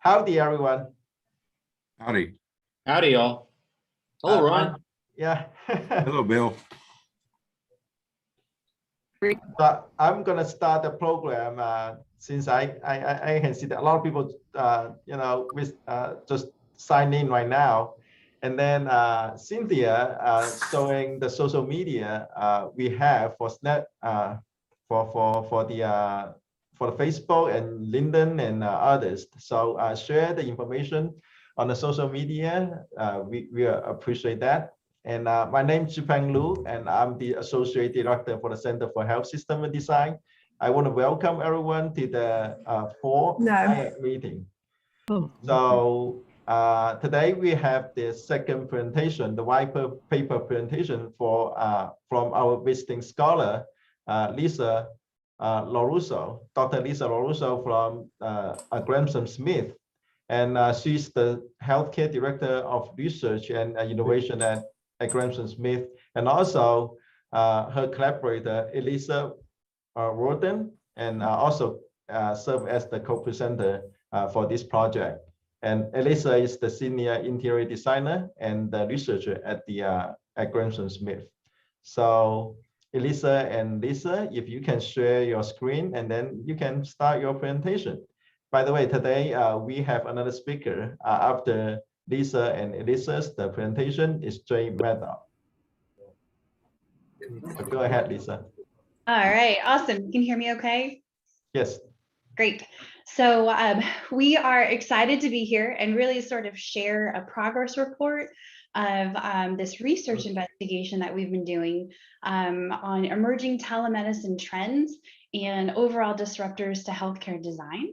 Howdy, everyone. Howdy. Howdy, y'all. Hello, Ron. Yeah. Hello, Bill. So I'm gonna start the program since I can see that a lot of people just sign in right now, and then Cynthia showing the social media we have for Snap for the Facebook and LinkedIn and others. So share the information on the social media. We appreciate that. And my name is Zhipeng Lu, and I'm the Associate Director for the Center for Health System Design. I want to welcome everyone to the fourth HIAC meeting. So today we have the second presentation, the white paper presentation for from our visiting scholar, Lesa Lorusso, Dr. Lesa Lorusso from Gresham Smith. And she's the Healthcare Director of Research and Innovation at Gresham Smith, and also her collaborator, Elisa Worden, and also serve as the co-presenter for this project. And Elisa is the Senior Interior Designer and the researcher at Gresham Smith. So Elisa and Lesa, if you can share your screen, and then you can start your presentation. By the way, today we have another speaker after Lesa and Elisa's. The presentation is Maddock. Go ahead, Lesa. All right, awesome. You can hear me okay? Yes. Great. So we are excited to be here and really sort of share a progress report of this research investigation that we've been doing on emerging telemedicine trends and overall disruptors to healthcare design.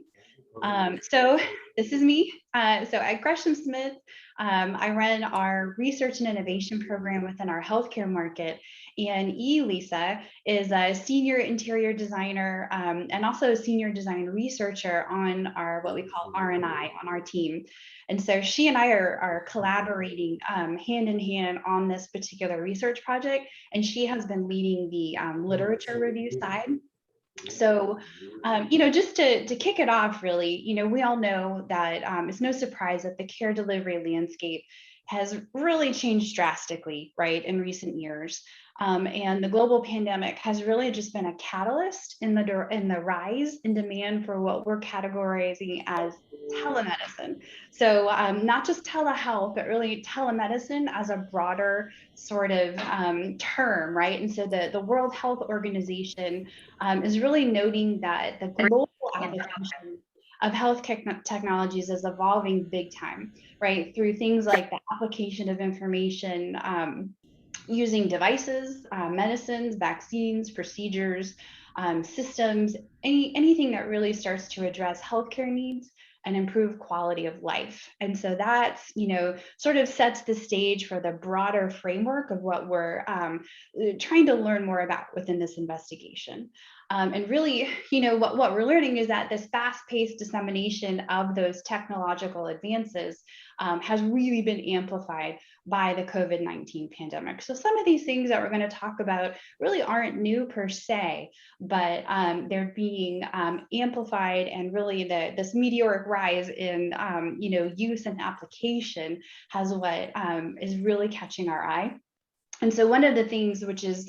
So this is me. So at Gresham Smith, I run our research and innovation program within our healthcare market, and Lisa is a senior interior designer and also a senior design researcher on our what we call R&I on our team. And so she and I are collaborating hand in hand on this particular research project, and she has been leading the literature review side. So, just to kick it off, really, we all know that it's no surprise that the care delivery landscape has really changed drastically, right, in recent years. And the global pandemic has really just been a catalyst in the rise in demand for what we're categorizing as telemedicine. So not just telehealth, but really telemedicine as a broader sort of term, right? And so the World Health Organization is really noting that the global application of health technologies is evolving big time, right? Through things like the application of information using devices, medicines, vaccines, procedures, systems, anything that really starts to address healthcare needs and improve quality of life. And so that's, sort of sets the stage for the broader framework of what we're trying to learn more about within this investigation. And really, what we're learning is that this fast-paced dissemination of those technological advances has really been amplified by the COVID-19 pandemic. So some of these things that we're going to talk about really aren't new per se, but they're being amplified, and really this meteoric rise in use and application has what is really catching our eye. And so one of the things which is,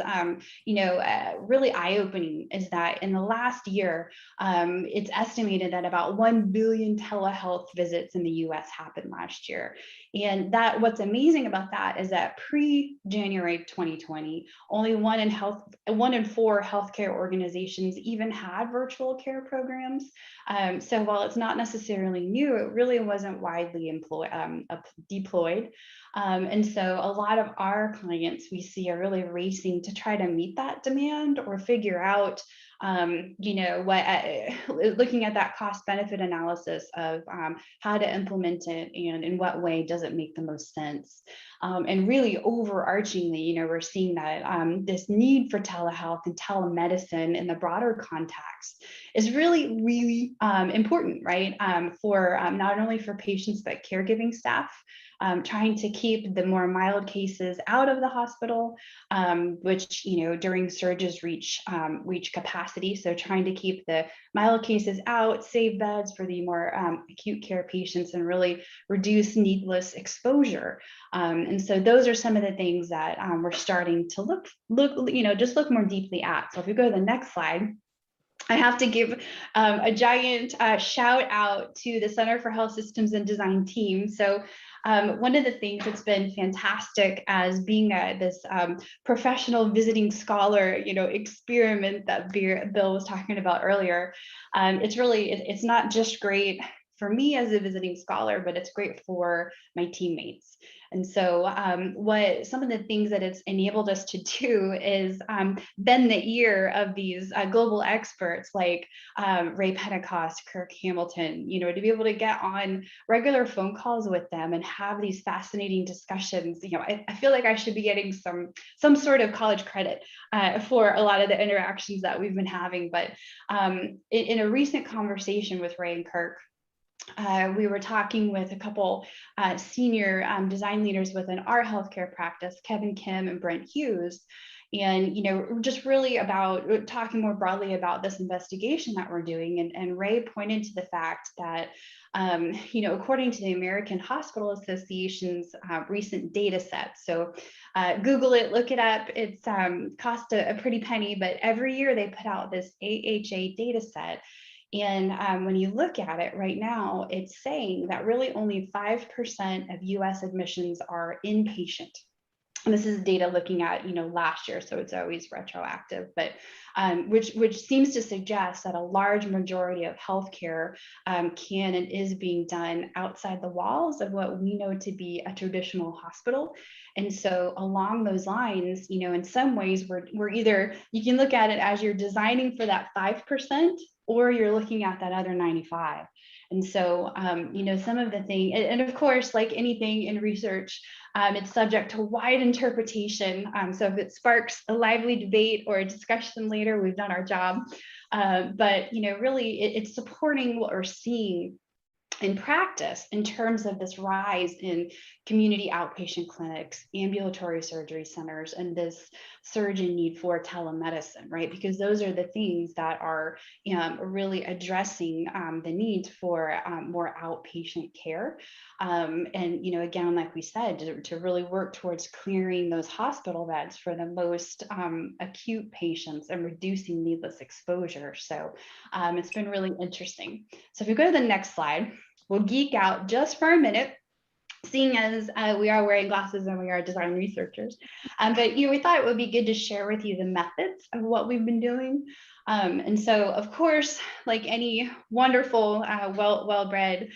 really eye-opening is that in the last year, it's estimated that about 1 billion telehealth visits in the US happened last year. And what's amazing about that is that pre-January 2020, only one in 4 healthcare organizations even had virtual care programs. So while it's not necessarily new, it really wasn't widely deployed. And so a lot of our clients we see are really racing to try to meet that demand or figure out, looking at that cost benefit analysis of how to implement it and in what way does it make the most sense. And really overarchingly, we're seeing that this need for telehealth and telemedicine in the broader context is really, really important, right? For not only for patients, but caregiving staff, trying to keep the more mild cases out of the hospital, which, during surges reach capacity capacity. So trying to keep the mild cases out, save beds for the more acute care patients, and really reduce needless exposure. And so those are some of the things that we're starting to look, just look more deeply at. So if we go to the next slide, I have to give a giant shout out to the Center for Health Systems and Design team. So one of the things that's been fantastic as being this professional visiting scholar, experiment that Bill was talking about earlier, it's not just great for me as a visiting scholar, but it's great for my teammates. And so what some of the things that it's enabled us to do is bend the ear of these global experts like Ray Pentecost, Kirk Hamilton, to be able to get on regular phone calls with them and have these fascinating discussions. I feel like I should be getting some sort of college credit for a lot of the interactions that we've been having. But in a recent conversation with Ray and Kirk, we were talking with a couple senior design leaders within our healthcare practice, Kevin Kim and Brent Hughes, and just really about talking more broadly about this investigation that we're doing. And Ray pointed to the fact that according to the American Hospital Association's recent data set, so Google it, look it up, it's cost a pretty penny, but every year they put out this AHA data set. And when you look at it right now, it's saying that really only 5% of US admissions are inpatient. And this is data looking at last year, so it's always retroactive, but which seems to suggest that a large majority of healthcare can and is being done outside the walls of what we know to be a traditional hospital. And so along those lines, in some ways we're either, you can look at it as you're designing for that 5%, or you're looking at that other 95. And so, some of the things, and of course, like anything in research, it's subject to wide interpretation. So if it sparks a lively debate or a discussion later, we've done our job. But, really it's supporting what we're seeing in practice in terms of this rise in community outpatient clinics, ambulatory surgery centers, and this surge in need for telemedicine, right? Because those are the things that are really addressing the need for more outpatient care. And, again, like we said, to really work towards clearing those hospital beds for the most acute patients and reducing needless exposure. So it's been really interesting. So if we go to the next slide, we'll geek out just for a minute, seeing as we are wearing glasses and we are design researchers. But we thought it would be good to share with you the methods of what we've been doing. And so, of course, like any wonderful, well-bred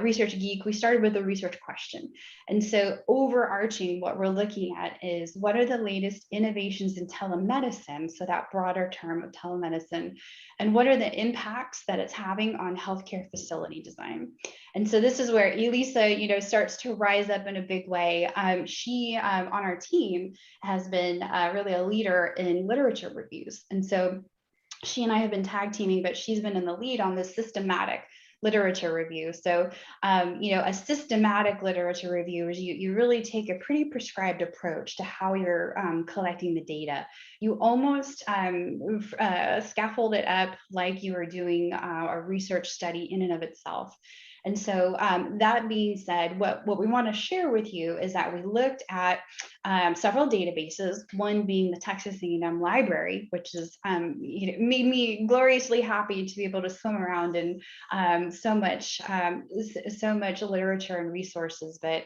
research geek, we started with a research question. And so overarching, what we're looking at is what are the latest innovations in telemedicine, so that broader term of telemedicine, and what are the impacts that it's having on healthcare facility design. And so this is where Elisa, starts to rise up in a big way. She, on our team, has been really a leader in literature reviews. And so she and I have been tag teaming, but she's been in the lead on this systematic literature review. So, a systematic literature review is you really take a pretty prescribed approach to how you're collecting the data. You almost scaffold it up like you are doing a research study in and of itself. And so that being said, what we want to share with you is that we looked at several databases, one being the Texas A&M Library, which is made me gloriously happy to be able to swim around in so much literature and resources. But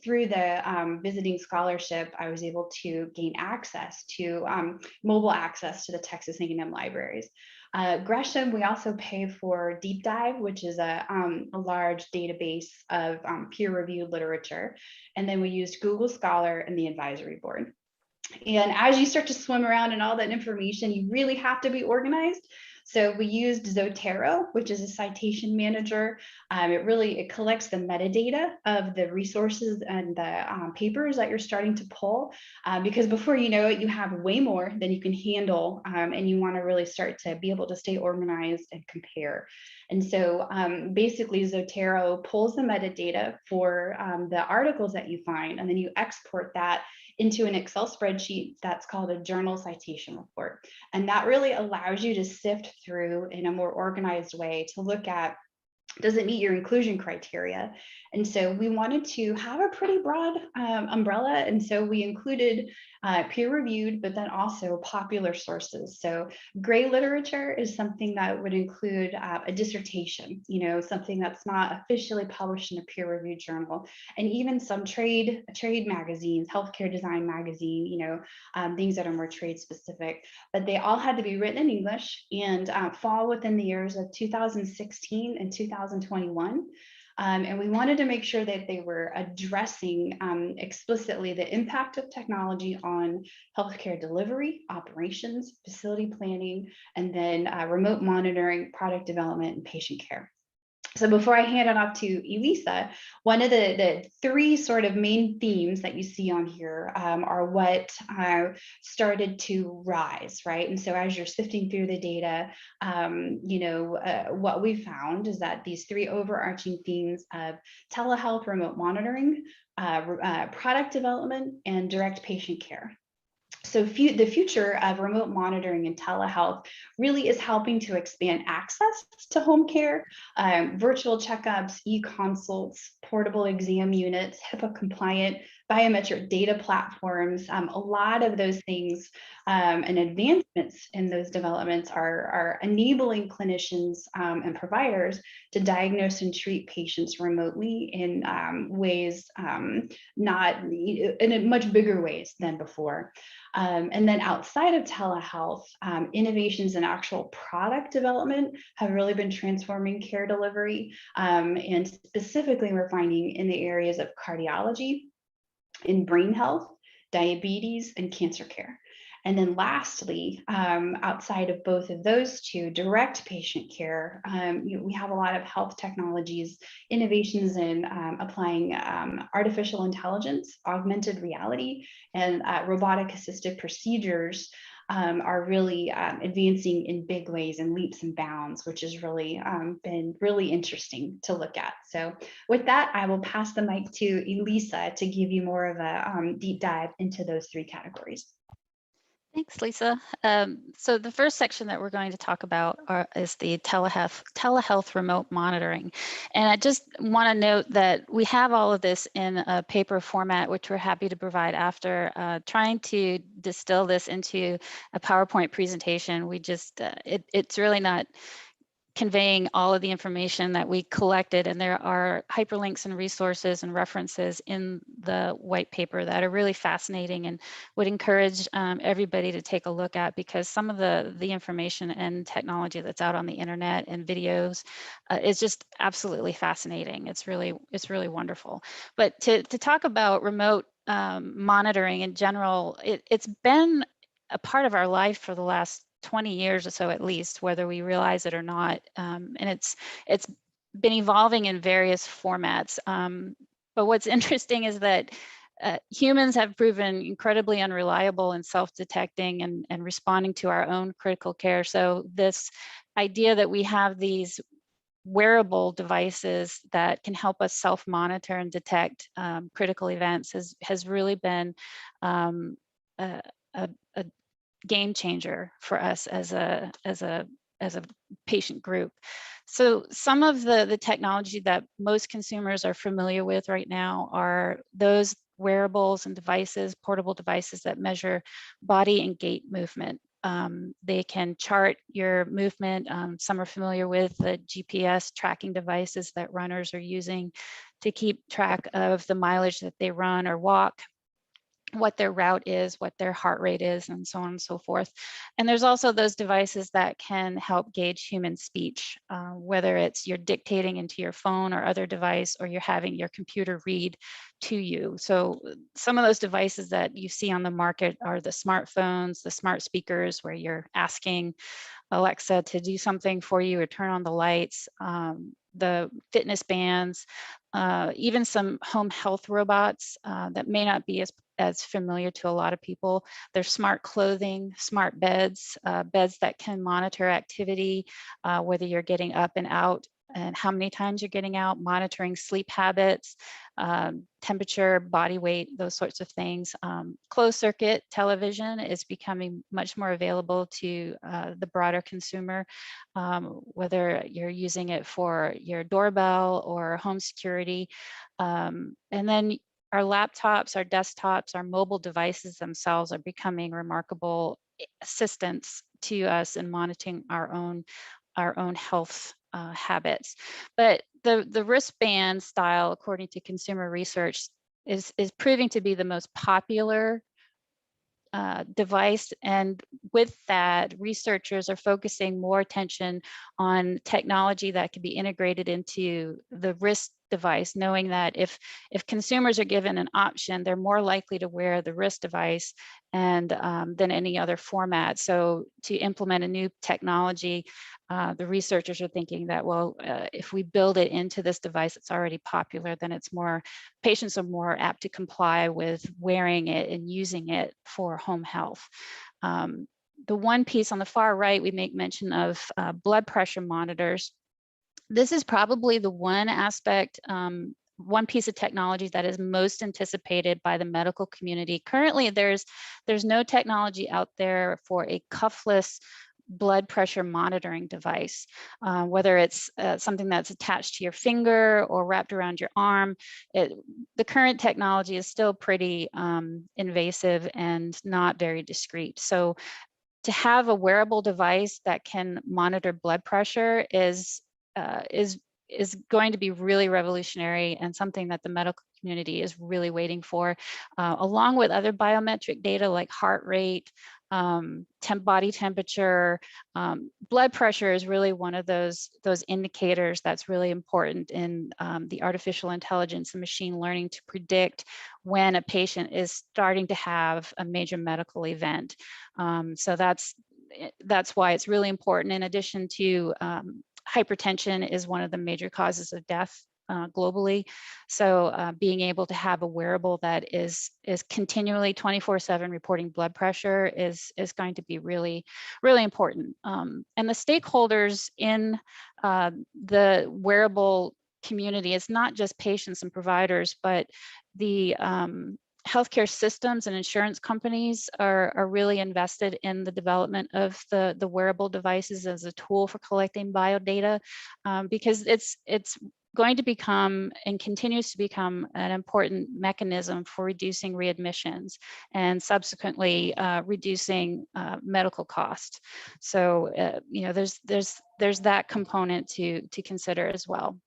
through the visiting scholarship, I was able to gain access to mobile access to the Texas A&M libraries. Gresham, we also pay for Deep Dive, which is a large database of peer-reviewed literature. And then we used Google Scholar and the advisory board. And as you start to swim around in all that information, you really have to be organized. So we used Zotero, which is a citation manager. It collects the metadata of the resources and the papers that you're starting to pull, because before you know it, you have way more than you can handle, and you want to really start to be able to stay organized and compare. And so basically Zotero pulls the metadata for the articles that you find, and then you export that into an Excel spreadsheet that's called a journal citation report. And that really allows you to sift through in a more organized way to look at, does it meet your inclusion criteria? And so we wanted to have a pretty broad umbrella. And so we included peer-reviewed, but then also popular sources. So gray literature is something that would include a dissertation, something that's not officially published in a peer-reviewed journal, and even some trade magazines, healthcare design magazine, things that are more trade specific, but they all had to be written in English and fall within the years of 2016 and 2021. And we wanted to make sure that they were addressing explicitly the impact of technology on healthcare delivery, operations, facility planning, and then remote monitoring, product development, and patient care. So before I hand it off to Elisa, one of the three sort of main themes that you see on here are what started to rise, right? And so as you're sifting through the data, what we found is that these three overarching themes of telehealth, remote monitoring, product development, and direct patient care. So the future of remote monitoring and telehealth really is helping to expand access to home care, virtual checkups, e-consults, portable exam units, HIPAA compliant biometric data platforms. A lot of those things and advancements in those developments are enabling clinicians and providers to diagnose and treat patients remotely in ways not in much bigger ways than before. And then outside of telehealth, innovations in actual product development have really been transforming care delivery. And specifically, we're finding in the areas of cardiology, in brain health, diabetes, and cancer care. And then lastly, outside of both of those two, direct patient care, we have a lot of health technologies, innovations in applying artificial intelligence, augmented reality, and robotic assisted procedures are really advancing in big ways and leaps and bounds, which has really been really interesting to look at. So with that, I will pass the mic to Elisa to give you more of a deep dive into those three categories. Thanks, Lisa. So the first section that we're going to talk about is the telehealth remote monitoring. And I just want to note that we have all of this in a paper format, which we're happy to provide after. Trying to distill this into a PowerPoint presentation, we just, it's really not conveying all of the information that we collected, and there are hyperlinks and resources and references in the white paper that are really fascinating and would encourage everybody to take a look at, because some of the information and technology that's out on the internet and videos is just absolutely fascinating. It's really wonderful. But to talk about remote monitoring in general, it's been a part of our life for the last 20 years or so, at least, whether we realize it or not. And it's been evolving in various formats. But what's interesting is that humans have proven incredibly unreliable in self-detecting and responding to our own critical care. So this idea that we have these wearable devices that can help us self-monitor and detect critical events has really been a game changer for us as a patient group. So some of the technology that most consumers are familiar with right now are those wearables and devices, portable devices that measure body and gait movement. They can chart your movement. Some are familiar with the GPS tracking devices that runners are using to keep track of the mileage that they run or walk. what their route is, what their heart rate is, and so on and so forth. And there's also those devices that can help gauge human speech, whether it's you're dictating into your phone or other device, or you're having your computer read to you. So some of those devices that you see on the market are the smartphones, the smart speakers, where you're asking Alexa to do something for you or turn on the lights, the fitness bands, even some home health robots that may not be as familiar to a lot of people. There's smart clothing, smart beds, beds that can monitor activity, whether you're getting up and out and how many times you're getting out, monitoring sleep habits, temperature, body weight, those sorts of things. Closed circuit television is becoming much more available to the broader consumer, whether you're using it for your doorbell or home security. And then our laptops, our desktops, our mobile devices themselves are becoming remarkable assistants to us in monitoring our own health habits. But the wristband style, according to consumer research, is proving to be the most popular device. And with that, researchers are focusing more attention on technology that can be integrated into the wrist device, knowing that if consumers are given an option, they're more likely to wear the wrist device and than any other format. So to implement a new technology, the researchers are thinking that, well, if we build it into this device that's already popular, then patients are more apt to comply with wearing it and using it for home health. The one piece on the far right, we make mention of blood pressure monitors. This is probably the one aspect, one piece of technology that is most anticipated by the medical community. Currently, there's no technology out there for a cuffless blood pressure monitoring device, whether it's something that's attached to your finger or wrapped around your arm. The current technology is still pretty invasive and not very discreet. So to have a wearable device that can monitor blood pressure is going to be really revolutionary and something that the medical community is really waiting for, along with other biometric data like heart rate, body temperature. Blood pressure is really one of those indicators that's really important in the artificial intelligence and machine learning to predict when a patient is starting to have a major medical event. So that's why it's really important. In addition to hypertension is one of the major causes of death globally. So being able to have a wearable that is continually 24/7 reporting blood pressure is going to be really, really important. And the stakeholders in the wearable community is not just patients and providers, but the healthcare systems and insurance companies are really invested in the development of the wearable devices as a tool for collecting biodata, because it's going to become and continues to become an important mechanism for reducing readmissions and subsequently reducing medical costs. So there's that component to consider as well.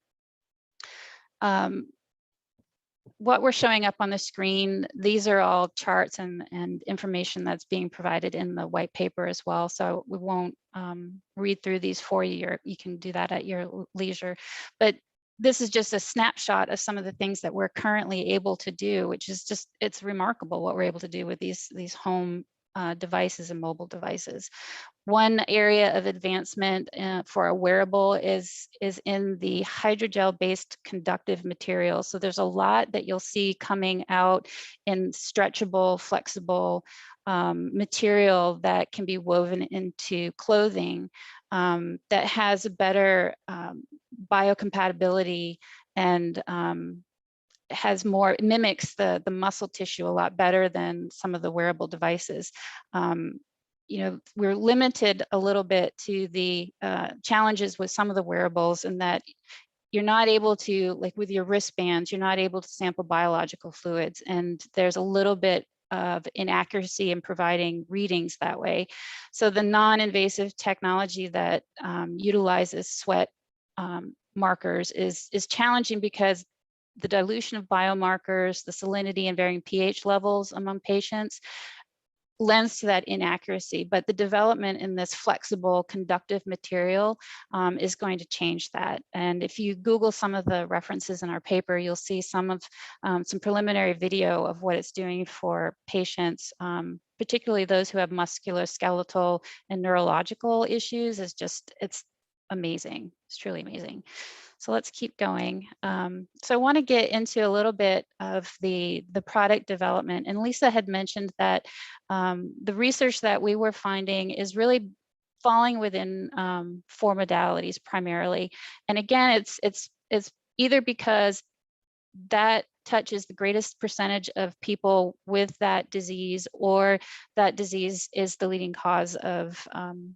What we're showing up on the screen, these are all charts and information that's being provided in the white paper as well. So we won't read through these for you. You can do that at your leisure. But this is just a snapshot of some of the things that we're currently able to do, which is just, it's remarkable what we're able to do with these home devices and mobile devices. One area of advancement for a wearable is in the hydrogel-based conductive material. So there's a lot that you'll see coming out in stretchable, flexible material that can be woven into clothing that has a better biocompatibility and mimics the muscle tissue a lot better than some of the wearable devices. We're limited a little bit to the challenges with some of the wearables, in that you're not able to, like with your wristbands, you're not able to sample biological fluids, and there's a little bit of inaccuracy in providing readings that way. So the non-invasive technology that utilizes sweat markers is challenging, because the dilution of biomarkers, the salinity and varying pH levels among patients lends to that inaccuracy, but the development in this flexible conductive material is going to change that. And if you Google some of the references in our paper, you'll see some preliminary video of what it's doing for patients, particularly those who have musculoskeletal and neurological issues. It's amazing. It's truly amazing. So let's keep going. So I want to get into a little bit of the product development. And Lisa had mentioned that the research that we were finding is really falling within 4 modalities primarily. And again, it's either because that touches the greatest percentage of people with that disease, or that disease is the leading cause of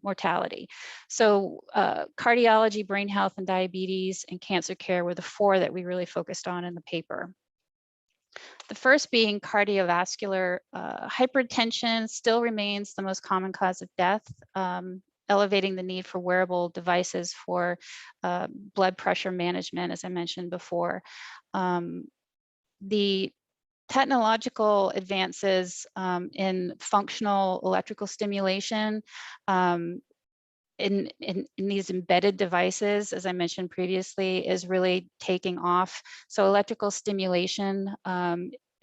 mortality. So cardiology, brain health, and diabetes and cancer care were the 4 that we really focused on in the paper. The first being cardiovascular hypertension still remains the most common cause of death, elevating the need for wearable devices for blood pressure management, as I mentioned before. The technological advances in functional electrical stimulation in these embedded devices, as I mentioned previously, is really taking off. So electrical stimulation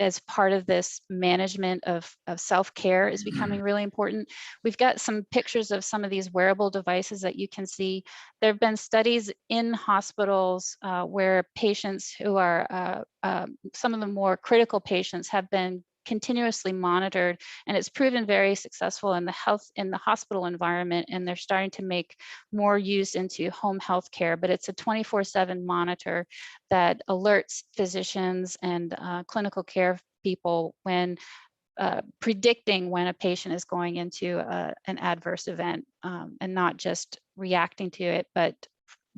as part of this management of self-care is becoming really important. We've got some pictures of some of these wearable devices that you can see. There have been studies in hospitals where patients who are, some of the more critical patients have been continuously monitored, and it's proven very successful in the hospital environment, and they're starting to make more use into home health care. But it's a 24/7 monitor that alerts physicians and clinical care people when predicting when a patient is going into an adverse event, and not just reacting to it, but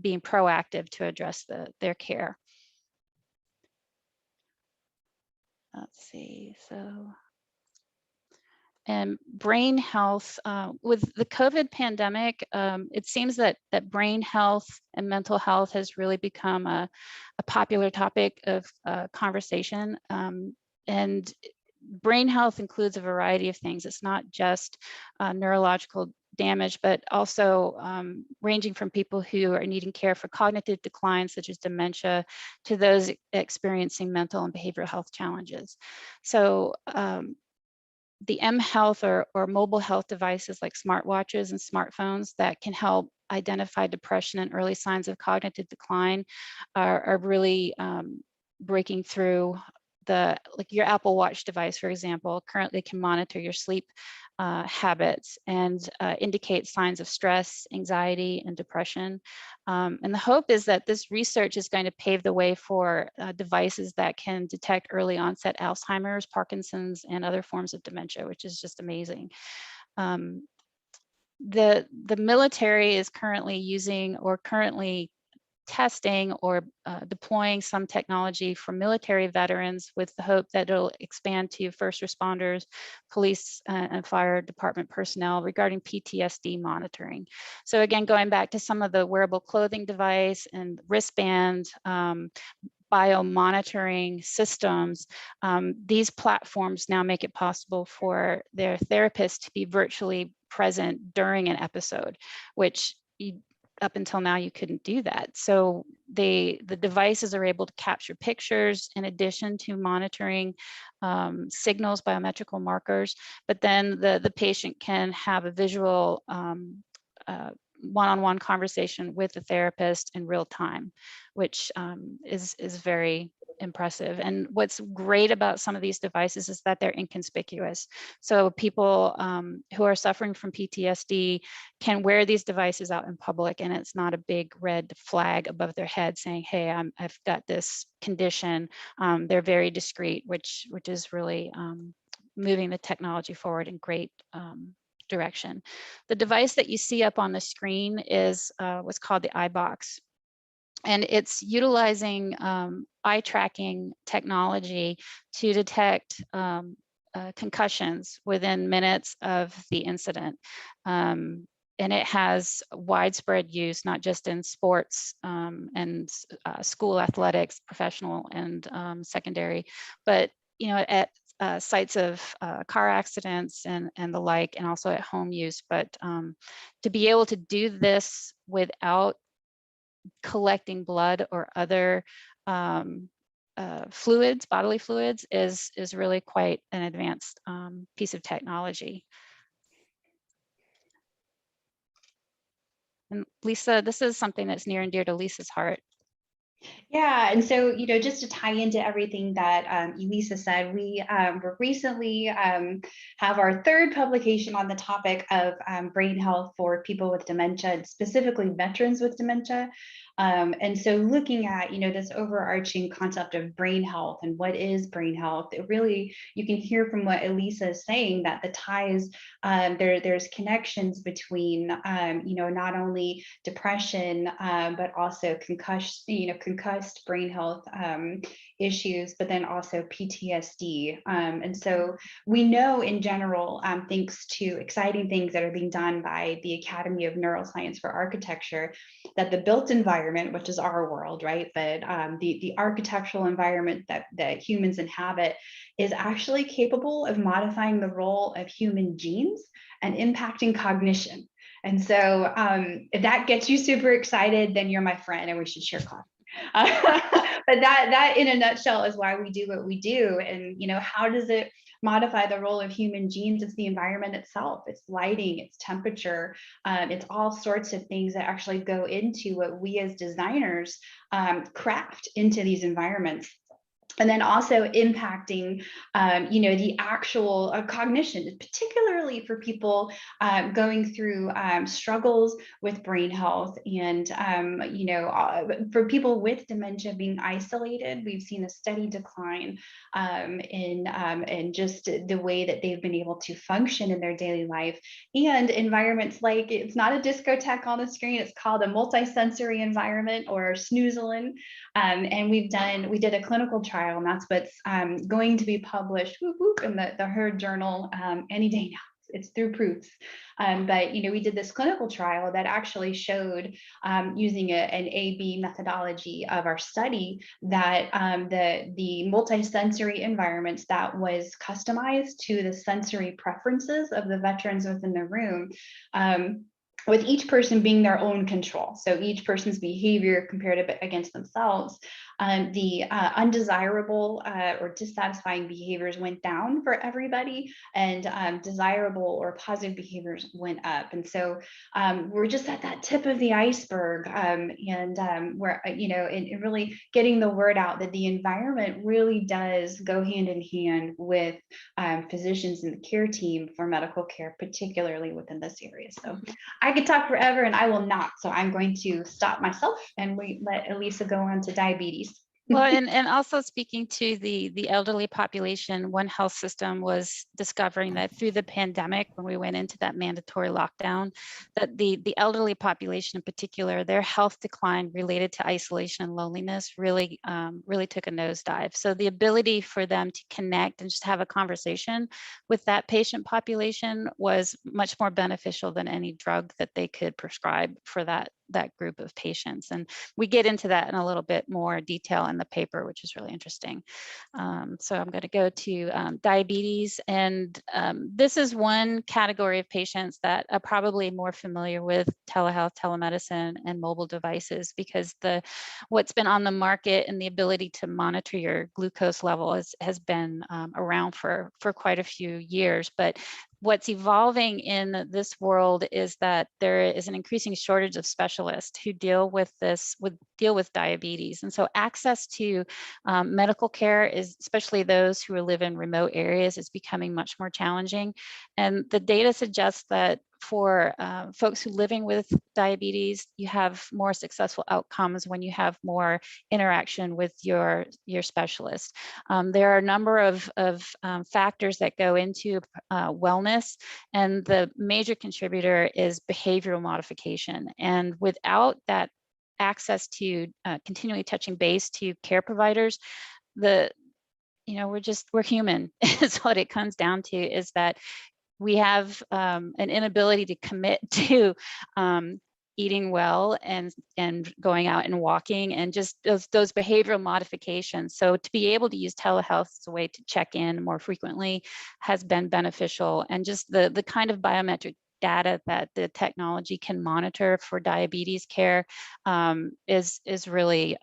being proactive to address their care. Let's see, so. And brain health, with the COVID pandemic, it seems that brain health and mental health has really become a popular topic of conversation. And brain health includes a variety of things. It's not just neurological damage, but also ranging from people who are needing care for cognitive decline, such as dementia, to those experiencing mental and behavioral health challenges. So the M-Health or mobile health devices like smartwatches and smartphones that can help identify depression and early signs of cognitive decline are really breaking through. Like your Apple Watch device, for example, currently can monitor your sleep habits and indicate signs of stress, anxiety, and depression. And the hope is that this research is going to pave the way for devices that can detect early onset Alzheimer's, Parkinson's, and other forms of dementia, which is just amazing. The military is currently using or currently testing or deploying some technology for military veterans with the hope that it'll expand to first responders, police and fire department personnel regarding PTSD monitoring. So again, going back to some of the wearable clothing device and wristband, biomonitoring systems, these platforms now make it possible for their therapists to be virtually present during an episode, which up until now you couldn't do that. So the devices are able to capture pictures in addition to monitoring signals, biometrical markers, but then the patient can have a visual one-on-one conversation with the therapist in real time, which is very impressive. And what's great about some of these devices is that they're inconspicuous. So people who are suffering from PTSD can wear these devices out in public, and it's not a big red flag above their head saying, hey, I've got this condition. They're very discreet, which is really moving the technology forward in great direction. The device that you see up on the screen is what's called the iBox. And it's utilizing eye tracking technology to detect concussions within minutes of the incident. and it has widespread use, not just in sports and school athletics, professional and secondary, but at sites of car accidents and the like, and also at home use. But to be able to do this without collecting blood or other fluids, bodily fluids, is really quite an advanced piece of technology. And Lisa, this is something that's near and dear to Lisa's heart. Yeah, and so, just to tie into everything that Elisa said, we recently have our third publication on the topic of brain health for people with dementia, and specifically veterans with dementia. And so looking at, this overarching concept of brain health and what is brain health, it really, you can hear from what Elisa is saying that the ties, there's connections between, not only depression, but also concussed brain health issues, but then also PTSD. And so we know in general, thanks to exciting things that are being done by the Academy of Neuroscience for Architecture, that the built environment, which is our world, right? But the architectural environment that humans inhabit is actually capable of modifying the role of human genes and impacting cognition. And so if that gets you super excited, then you're my friend and we should share coffee. But that in a nutshell is why we do what we do. And how does it modify the role of human genes? It's the environment itself, it's lighting, it's temperature, it's all sorts of things that actually go into what we as designers craft into these environments. And then also impacting, the actual cognition, particularly for people going through struggles with brain health, and for people with dementia being isolated, we've seen a steady decline in just the way that they've been able to function in their daily life. And environments like, it's not a discotheque on the screen, it's called a multisensory environment, or snoozling. And we did a clinical trial, and that's what's going to be published in the Herd Journal any day now. It's through proofs. But we did this clinical trial that actually showed, using an A/B methodology of our study, that the multisensory environments that was customized to the sensory preferences of the veterans within the room, with each person being their own control. So each person's behavior compared against themselves, the undesirable or dissatisfying behaviors went down for everybody, and desirable or positive behaviors went up. And so we're just at that tip of the iceberg, and we're, in really getting the word out that the environment really does go hand in hand with physicians and the care team for medical care, particularly within this area. So I could talk forever, and I will not. So I'm going to stop myself and let Elisa go on to diabetes. Well, and also speaking to the elderly population, One Health System was discovering that through the pandemic, when we went into that mandatory lockdown, that the elderly population in particular, their health decline related to isolation and loneliness really took a nosedive. So the ability for them to connect and just have a conversation with that patient population was much more beneficial than any drug that they could prescribe for that group of patients. And we get into that in a little bit more detail in the paper, which is really interesting. So I'm going to go to diabetes. And this is one category of patients that are probably more familiar with telehealth, telemedicine, and mobile devices, because what's been on the market and the ability to monitor your glucose level has been around for quite a few years. But what's evolving in this world is that there is an increasing shortage of specialists who deal with diabetes. And so access to medical care, especially those who live in remote areas, is becoming much more challenging. And the data suggests that for folks who are living with diabetes, you have more successful outcomes when you have more interaction with your specialist. There are a number of factors that go into wellness, and the major contributor is behavioral modification. And without that access to continually touching base to care providers, we're human is what it comes down to, is that we have an inability to commit to eating well and going out and walking and just those behavioral modifications. So to be able to use telehealth as a way to check in more frequently has been beneficial, and just the kind of biometric data that the technology can monitor for diabetes care is really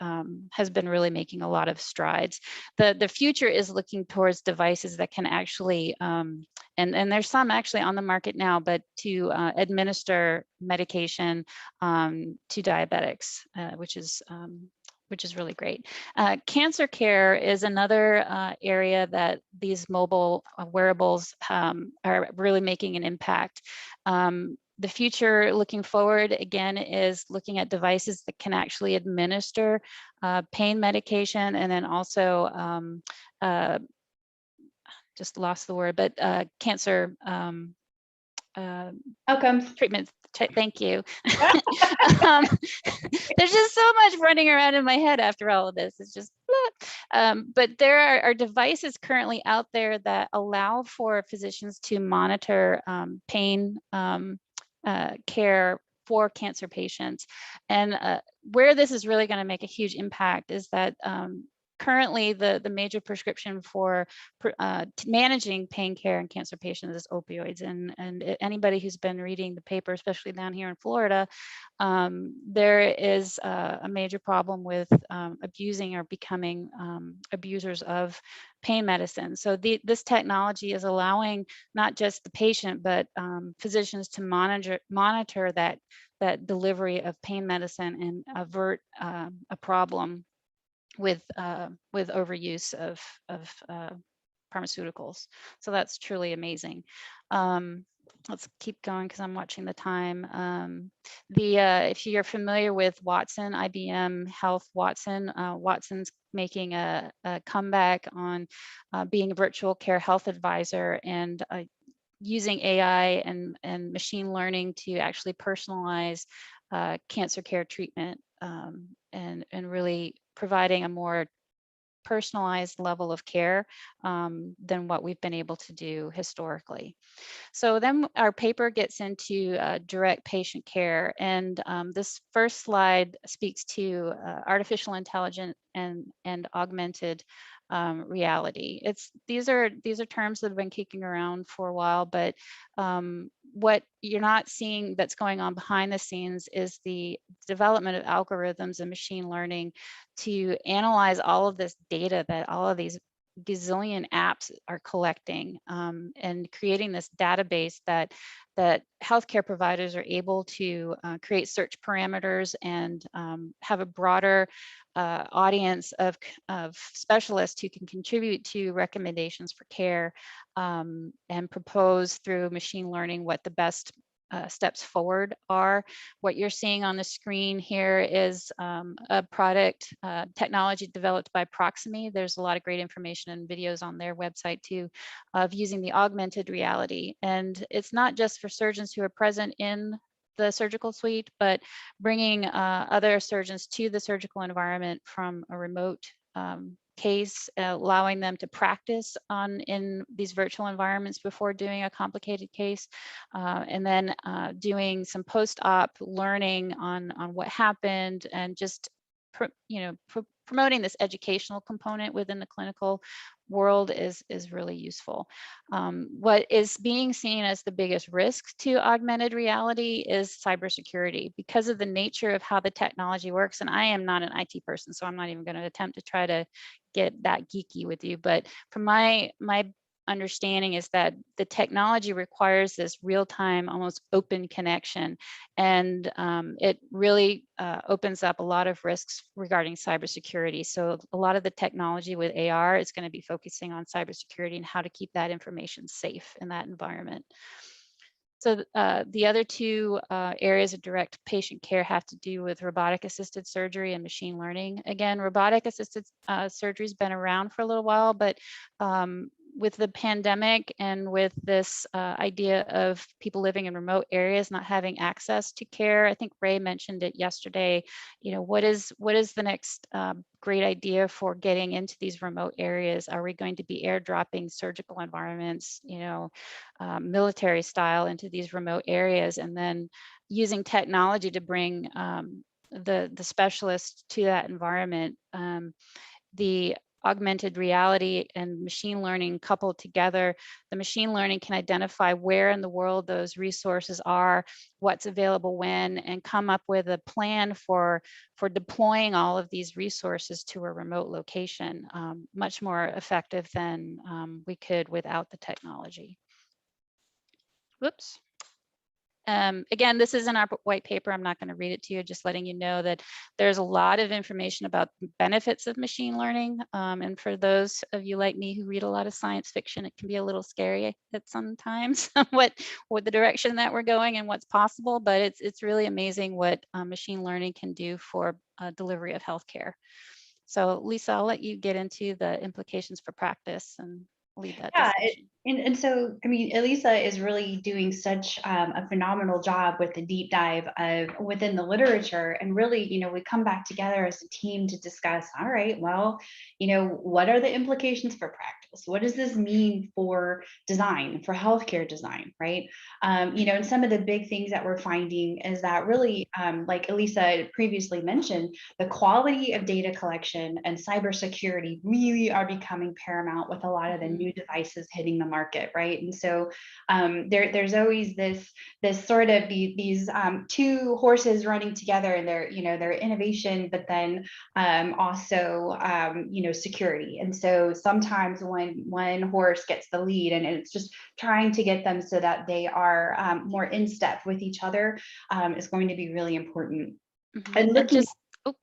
has been really making a lot of strides. The future is looking towards devices that can actually and there's some actually on the market now, but to administer medication to diabetics, which is really great. Cancer care is another area that these mobile wearables are really making an impact. The future looking forward, again, is looking at devices that can actually administer pain medication, and then also just lost the word, but cancer Outcomes. treatment. Thank you. There's just so much running around in my head after all of this. It's just, but there are devices currently out there that allow for physicians to monitor pain care for cancer patients. And where this is really going to make a huge impact is that currently the major prescription for managing pain care in cancer patients is opioids. And anybody who's been reading the paper, especially down here in Florida, there is a major problem with abusing or becoming abusers of pain medicine. So this technology is allowing not just the patient, but physicians to monitor that delivery of pain medicine and avert a problem with overuse of pharmaceuticals. So that's truly amazing. Let's keep going because I'm watching the time. If you're familiar with Watson, IBM Health Watson, Watson's making a comeback on being a virtual care health advisor and using AI and machine learning to actually personalize cancer care treatment and really providing a more personalized level of care than what we've been able to do historically. So then our paper gets into direct patient care, and this first slide speaks to artificial intelligence and augmented reality. These are terms that have been kicking around for a while, but what you're not seeing that's going on behind the scenes is the development of algorithms and machine learning to analyze all of this data that all of these gazillion apps are collecting and creating this database that healthcare providers are able to create search parameters and have a broader audience of specialists who can contribute to recommendations for care and propose through machine learning what the best steps forward are. What you're seeing on the screen here is a product technology developed by Proximie. There's a lot of great information and videos on their website too of using the augmented reality. And it's not just for surgeons who are present in the surgical suite, but bringing other surgeons to the surgical environment from a remote case, allowing them to practice in these virtual environments before doing a complicated case, and then doing some post-op learning on what happened, and just promoting this educational component within the clinical world is really useful. What is being seen as the biggest risk to augmented reality is cybersecurity, because of the nature of how the technology works. And I am not an IT person, so I'm not even going to attempt to try to get that geeky with you. But from my understanding is that the technology requires this real-time, almost open connection, and it really opens up a lot of risks regarding cybersecurity. So a lot of the technology with AR is going to be focusing on cybersecurity and how to keep that information safe in that environment. So the other two areas of direct patient care have to do with robotic-assisted surgery and machine learning. Again, robotic-assisted surgery has been around for a little while, but with the pandemic and with this idea of people living in remote areas not having access to care, I think Ray mentioned it yesterday. You know, what is the next great idea for getting into these remote areas? Are we going to be airdropping surgical environments, you know, military style into these remote areas, and then using technology to bring the specialists to that environment? The augmented reality and machine learning coupled together, the machine learning can identify where in the world those resources are, what's available when, and come up with a plan for deploying all of these resources to a remote location, much more effective than we could without the technology. Whoops. Again, this is in our white paper. I'm not going to read it to you, just letting you know that there's a lot of information about the benefits of machine learning. And for those of you like me who read a lot of science fiction, it can be a little scary at sometimes what the direction that we're going and what's possible. But it's really amazing what machine learning can do for delivery of healthcare. So Lisa, I'll let you get into the implications for practice and lead that discussion. And so, I mean, Elisa is really doing such a phenomenal job with the deep dive of within the literature. And really, you know, we come back together as a team to discuss, all right, well, you know, what are the implications for practice? What does this mean for design, for healthcare design, right? You know, and some of the big things that we're finding is that really, like Elisa previously mentioned, the quality of data collection and cybersecurity really are becoming paramount with a lot of the new devices hitting the market, right? And so there's always this sort of these two horses running together, and their innovation, but then also you know, security. And so sometimes when one horse gets the lead, and it's just trying to get them so that they are more in step with each other, is going to be really important. And looking.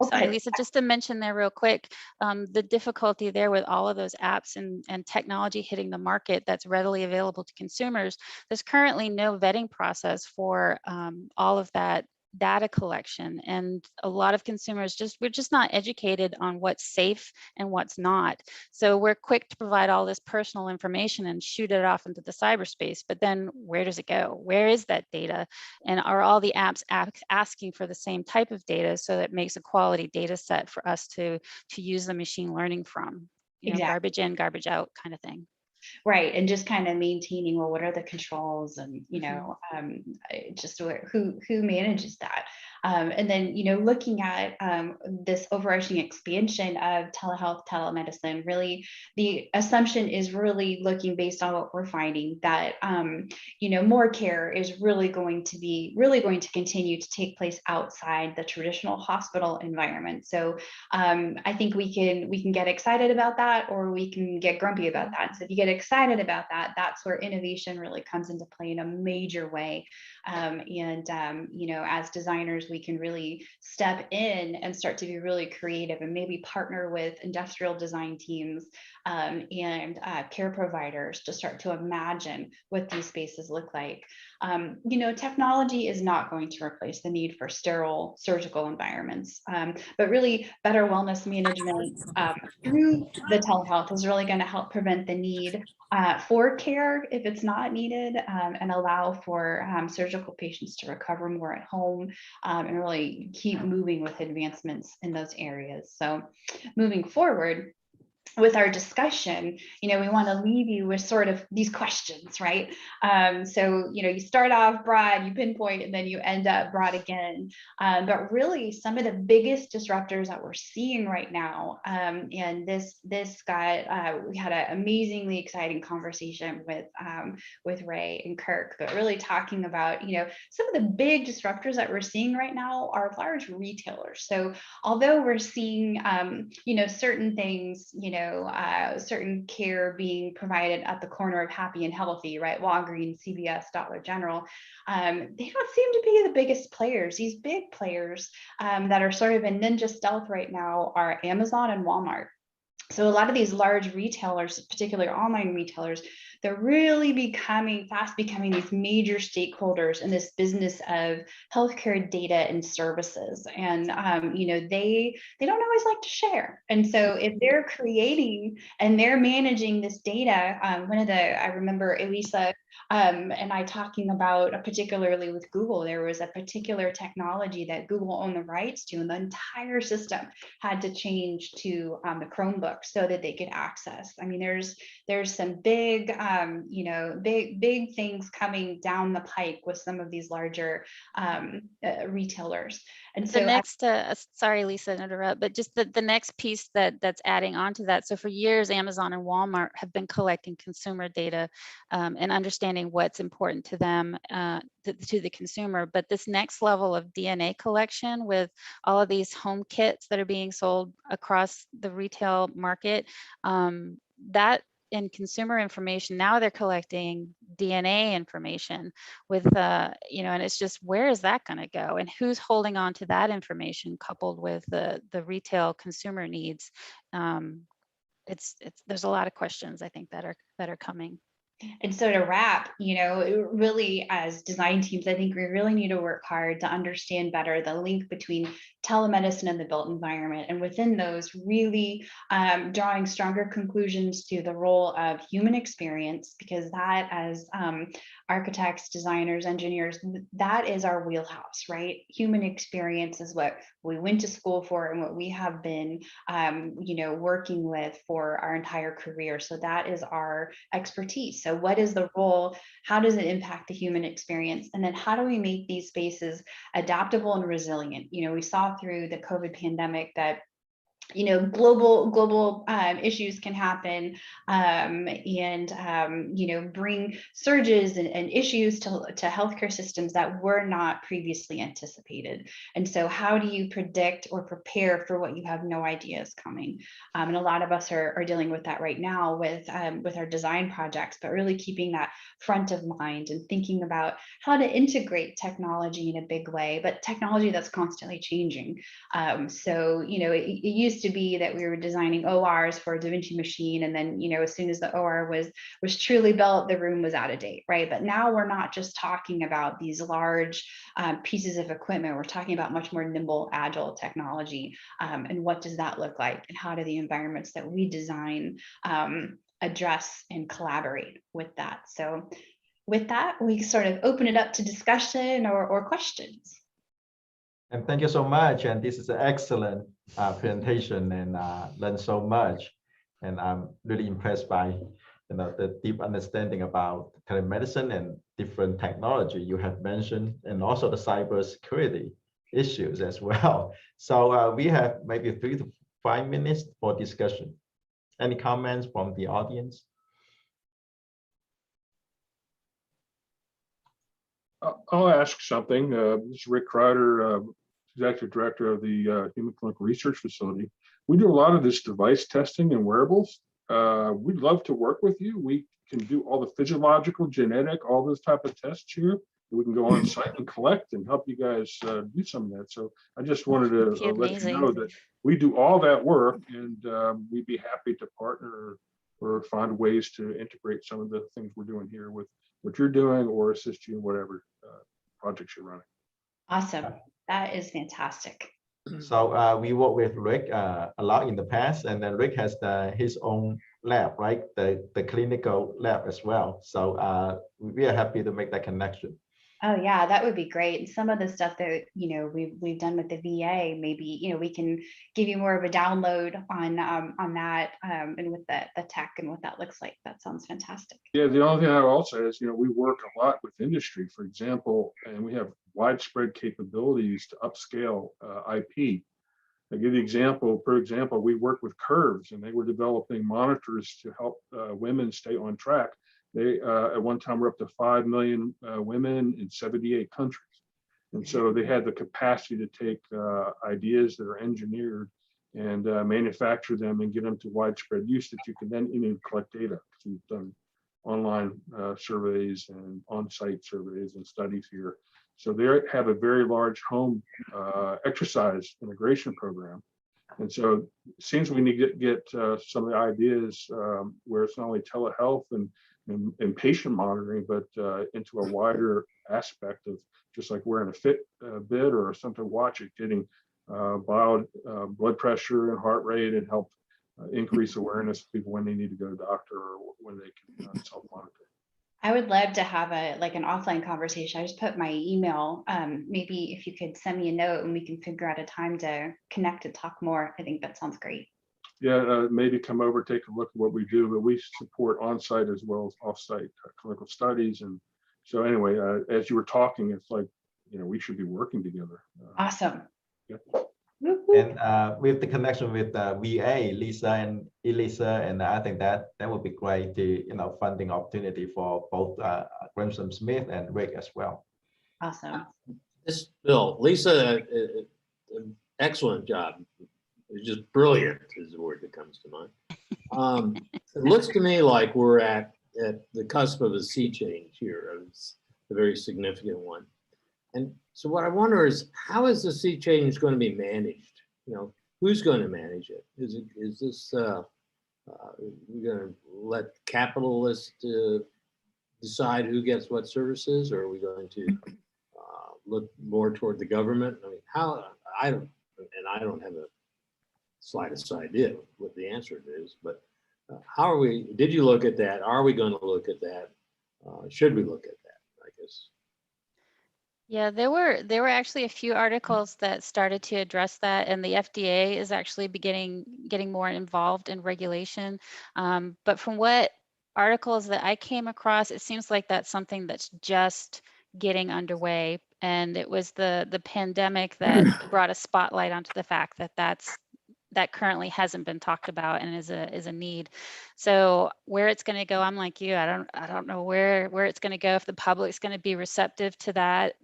Sorry, Lisa, just to mention there real quick, the difficulty there with all of those apps and technology hitting the market that's readily available to consumers, there's currently no vetting process for all of that data collection. And a lot of consumers we're just not educated on what's safe and what's not. So we're quick to provide all this personal information and shoot it off into the cyberspace, but then where does it go? Where is that data? And are all the apps asking for the same type of data, so that makes a quality data set for us to use the machine learning from, you know, garbage in, garbage out kind of thing. Right, and just kind of maintaining, well, what are the controls, and you know, just who manages that, and then, you know, looking at this overarching expansion of telehealth, telemedicine. Really, the assumption is really looking based on what we're finding, that you know, more care is really going to continue to take place outside the traditional hospital environment. So I think we can get excited about that, or we can get grumpy about that. So if you get excited about that, that's where innovation really comes into play in a major way. You know, as designers, we can really step in and start to be really creative, and maybe partner with industrial design teams and care providers to start to imagine what these spaces look like. You know, technology is not going to replace the need for sterile surgical environments, but really better wellness management through the telehealth is really going to help prevent the need for care if it's not needed, and allow for surgical patients to recover more at home, and really keep moving with advancements in those areas. So moving forward with our discussion, you know, we want to leave you with sort of these questions, right? So, you know, you start off broad, you pinpoint, and then you end up broad again. But really, some of the biggest disruptors that we're seeing right now, and this got, we had an amazingly exciting conversation with Ray and Kirk, but really talking about, you know, some of the big disruptors that we're seeing right now are large retailers. So although we're seeing, you know, certain things, you know, certain care being provided at the corner of happy and healthy, right? Walgreens, CVS, Dollar General. They don't seem to be the biggest players. These big players that are sort of in ninja stealth right now are Amazon and Walmart. So a lot of these large retailers, particularly online retailers, they're really fast becoming these major stakeholders in this business of healthcare data and services. And they don't always like to share. And so if they're creating and they're managing this data, I remember Elisa and I talking about, particularly with Google, there was a particular technology that Google owned the rights to, and the entire system had to change to the Chromebook so that they could access. I mean, there's some big big things coming down the pike with some of these larger retailers. And so the next, sorry, Lisa, to interrupt, but just the next piece that's adding on to that. So for years, Amazon and Walmart have been collecting consumer data and understanding what's important to them, to the consumer. But this next level of DNA collection with all of these home kits that are being sold across the retail market, that in consumer information, now they're collecting DNA information with, and it's just, where is that going to go? And who's holding on to that information coupled with the retail consumer needs? There's a lot of questions, I think, that are coming. And so to wrap, really as design teams, I think we really need to work hard to understand better the link between telemedicine and the built environment. And within those, really drawing stronger conclusions to the role of human experience, because that, as architects, designers, engineers, that is our wheelhouse, right? Human experience is what we went to school for and what we have been, working with for our entire career. So that is our expertise. So what is the role? How does it impact the human experience? And then how do we make these spaces adaptable and resilient? We saw through the COVID pandemic that global issues can happen and bring surges and issues to healthcare systems that were not previously anticipated. And so how do you predict or prepare for what you have no idea is coming? And a lot of us are dealing with that right now with our design projects, but really keeping that front of mind and thinking about how to integrate technology in a big way, but technology that's constantly changing. It used to be that we were designing ORs for a Da Vinci machine, and then as soon as the OR was truly built, the room was out of date, right? But now we're not just talking about these large pieces of equipment. We're talking about much more nimble, agile technology, and what does that look like, and how do the environments that we design address and collaborate with that? So with that, we sort of open it up to discussion or questions. And thank you so much. And this is an excellent presentation, and learned so much. And I'm really impressed by the deep understanding about telemedicine and different technology you have mentioned, and also the cybersecurity issues as well. So we have maybe 3 to 5 minutes for discussion. Any comments from the audience? I'll ask something. This is Rick Kreider, Executive Director of the Human Clinical Research Facility. We do a lot of this device testing and wearables. We'd love to work with you. We can do all the physiological, genetic, all those type of tests here. We can go on site and collect and help you guys do some of that. So I just wanted to let you know that we do all that work, and we'd be happy to partner or find ways to integrate some of the things we're doing here with what you're doing, or assist you in whatever projects you're running. Awesome. That is fantastic. So we work with Rick a lot in the past, and then Rick has his own lab, right? The clinical lab as well. So we are happy to make that connection. Oh yeah, that would be great. And some of the stuff that we've done with the VA, maybe we can give you more of a download on that and with the tech and what that looks like. That sounds fantastic. Yeah, the only thing I will also is we work a lot with industry, for example, and we have widespread capabilities to upscale IP. I'll give you an example. For example, we work with Curves, and they were developing monitors to help women stay on track. They at one time were up to 5 million women in 78 countries. And so they had the capacity to take ideas that are engineered and manufacture them and get them to widespread use that you can then collect data. So we've done online surveys and on-site surveys and studies here. So they have a very large home exercise integration program. And so it seems we need to get some of the ideas where it's not only telehealth and patient monitoring, but into a wider aspect of just like wearing a Fitbit or something to watch it, getting blood pressure and heart rate, and help increase awareness of people when they need to go to the doctor or when they can self-monitor. I would love to have an offline conversation. I just put my email. Maybe if you could send me a note and we can figure out a time to connect and talk more. I think that sounds great. Yeah, maybe come over, take a look at what we do, but we support on-site as well as off-site clinical studies. And so anyway, as you were talking, it's like, we should be working together. Awesome. Yeah. And with the connection with VA, Lesa and Elisa, and I think that would be great, the funding opportunity for both Gresham Smith and Rick as well. Awesome. This Bill, Lisa, excellent job. It's just brilliant is the word that comes to mind. It looks to me like we're at the cusp of a sea change here. It's a very significant one. And so what I wonder is, how is the sea change going to be managed? Who's going to manage it? Is this we're going to let capitalists decide who gets what services, or are we going to look more toward the government? I mean, I don't have a slightest idea what the answer is, but did you look at that? Are we going to look at that? Should we look at that, I guess? Yeah, there were actually a few articles that started to address that, and the FDA is actually getting more involved in regulation. But from what articles that I came across, it seems like that's something that's just getting underway. And it was the pandemic that brought a spotlight onto the fact that currently hasn't been talked about and is a need. So where it's going to go, I'm like you, I don't know where it's going to go, if the public's going to be receptive to that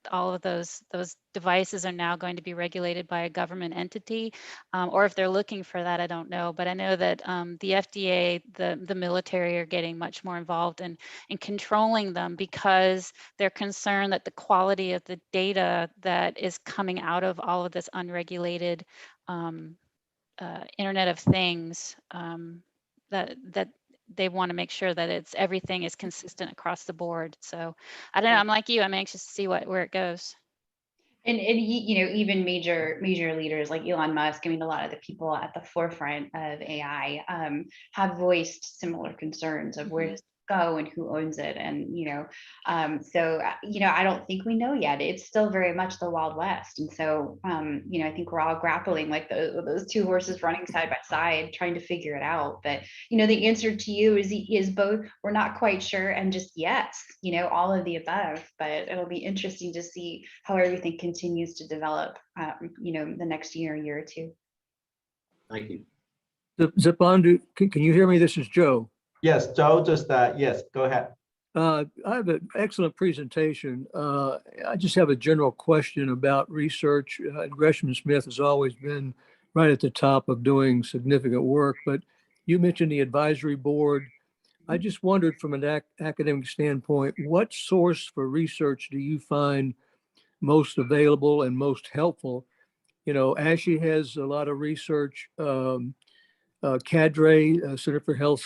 all of those devices are now going to be regulated by a government entity, or if they're looking for that, I don't know. But I know that the FDA, the military are getting much more involved in controlling them, because they're concerned that the quality of the data that is coming out of all of this unregulated Internet of Things, that they want to make sure that everything is consistent across the board. So I don't know. I'm like you. I'm anxious to see where it goes. And even major leaders like Elon Musk, I mean, a lot of the people at the forefront of AI have voiced similar concerns of where does it go and who owns it. And, so, I don't think we know yet. It's still very much the Wild West. And so, I think we're all grappling like those two horses running side by side, trying to figure it out. But, the answer to you is both, we're not quite sure, and just yes, all of the above. But it'll be interesting to see how everything continues to develop, the next year or two. Thank you. Zhipeng, can you hear me? This is Joe. Yes, Joe, just yes, go ahead. I have an excellent presentation. I just have a general question about research. Gresham Smith has always been right at the top of doing significant work, but you mentioned the advisory board. I just wondered, from an academic standpoint, what source for research do you find most available and most helpful? ASHI has a lot of research. Cadre, Center for Health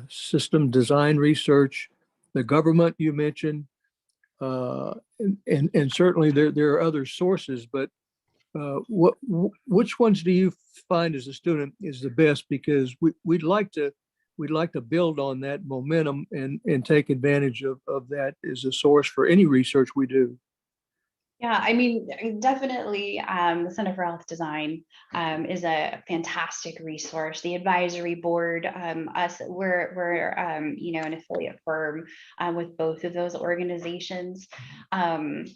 System Design Research, the government you mentioned, and certainly there are other sources, but which ones do you find as a student is the best? Because we'd like to build on that momentum and take advantage of that as a source for any research we do. Yeah, I mean, definitely the Center for Health Design is a fantastic resource. The advisory board, we're an affiliate firm with both of those organizations. Honestly,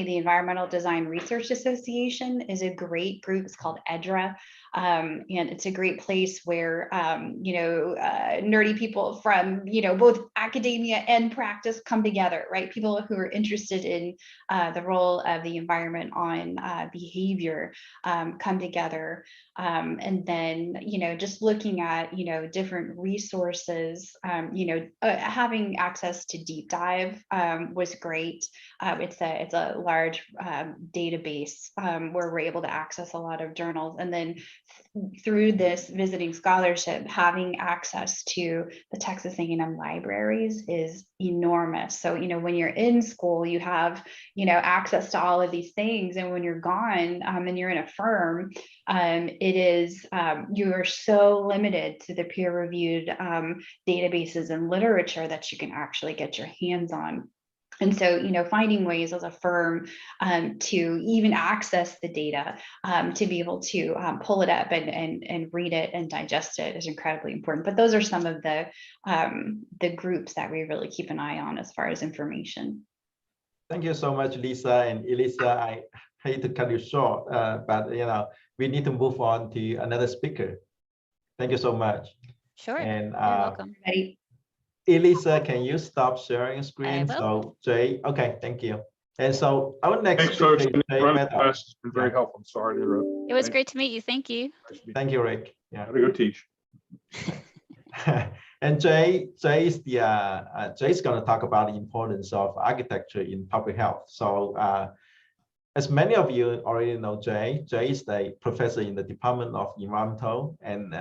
the Environmental Design Research Association is a great group. It's called EDRA. And it's a great place where, nerdy people from, both academia and practice come together, right? People who are interested in the role of the environment on behavior come together. And then, just looking at, different resources, having access to Deep Dive was great. It's a large database where we're able to access a lot of journals. And then through this visiting scholarship, having access to the Texas A&M libraries is enormous. So, when you're in school, you have, access to all of these things. And when you're gone and you're in a firm, it is, you are so limited to the peer-reviewed databases and literature that you can actually get your hands on. And so, finding ways as a firm to even access the data, to be able to pull it up and read it and digest it is incredibly important. But those are some of the groups that we really keep an eye on as far as information. Thank you so much, Lisa and Elisa. I hate to cut you short, but we need to move on to another speaker. Thank you so much. Sure. And You're welcome. Elisa, can you stop sharing screen? So Jay, okay, thank you. And so our next Thanks, folks. speaker is Jay Maddock. It's been very helpful. I'm sorry to interrupt. It was great to meet you. Thank you. Thank you, Rick. Yeah. Gotta go teach. And Jay's going to talk about the importance of architecture in public health. So as many of you already know, Jay is the professor in the Department of Environmental and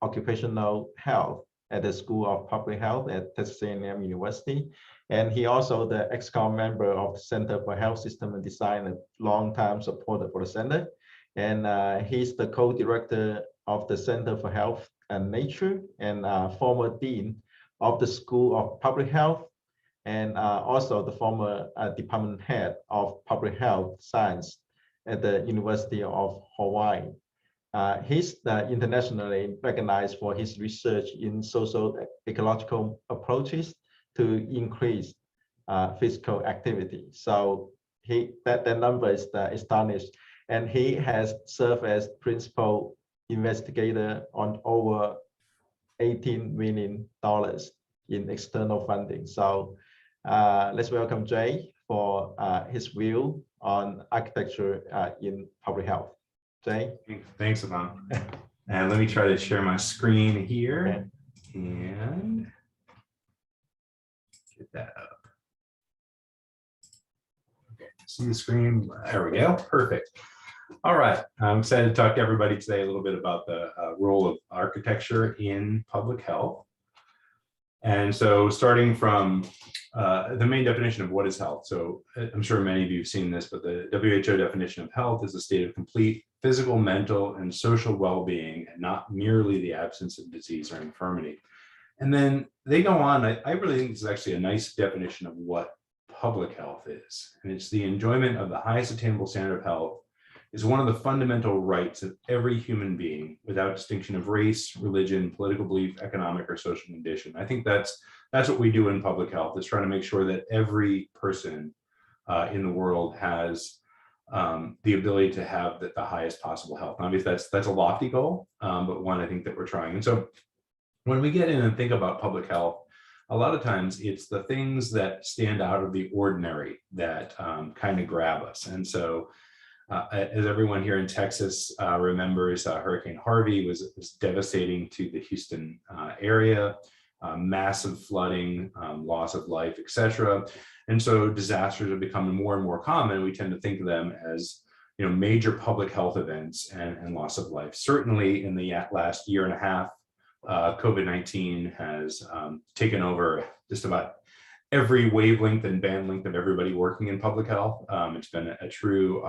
Occupational Health at the School of Public Health at Texas A&M University. And he also the ExCom member of the Center for Health System and Design, a long-time supporter for the center. And he's the co-director of the Center for Health and Nature and former dean of the School of Public Health, and also the former department head of Public Health Science at the University of Hawaii. He's internationally recognized for his research in social ecological approaches to increase physical activity. So that number is astonished, and he has served as principal investigator on over $18 million in external funding. So let's welcome Jay for his view on architecture in public health. Jay. Thanks, Ivan. And let me try to share my screen here and get that up. Okay, see the screen? There we go. Perfect. All right. I'm excited to talk to everybody today a little bit about the role of architecture in public health. And so starting from the main definition of what is health. So I'm sure many of you have seen this, but the WHO definition of health is a state of complete physical, mental, and social well-being, and not merely the absence of disease or infirmity. And then they go on. I really think this is actually a nice definition of what public health is. And it's the enjoyment of the highest attainable standard of health is one of the fundamental rights of every human being without distinction of race, religion, political belief, economic, or social condition. I think that's what we do in public health, is trying to make sure that every person in the world has the ability to have the highest possible health. Obviously, that's a lofty goal, but one I think that we're trying. And so when we get in and think about public health, a lot of times it's the things that stand out of the ordinary that kind of grab us. And so as everyone here in Texas remembers, Hurricane Harvey was devastating to the Houston area, massive flooding, loss of life, etc. And so disasters are becoming more and more common. We tend to think of them as major public health events and loss of life. Certainly in the last year and a half, COVID-19 has taken over just about every wavelength and bandwidth of everybody working in public health. It's been a true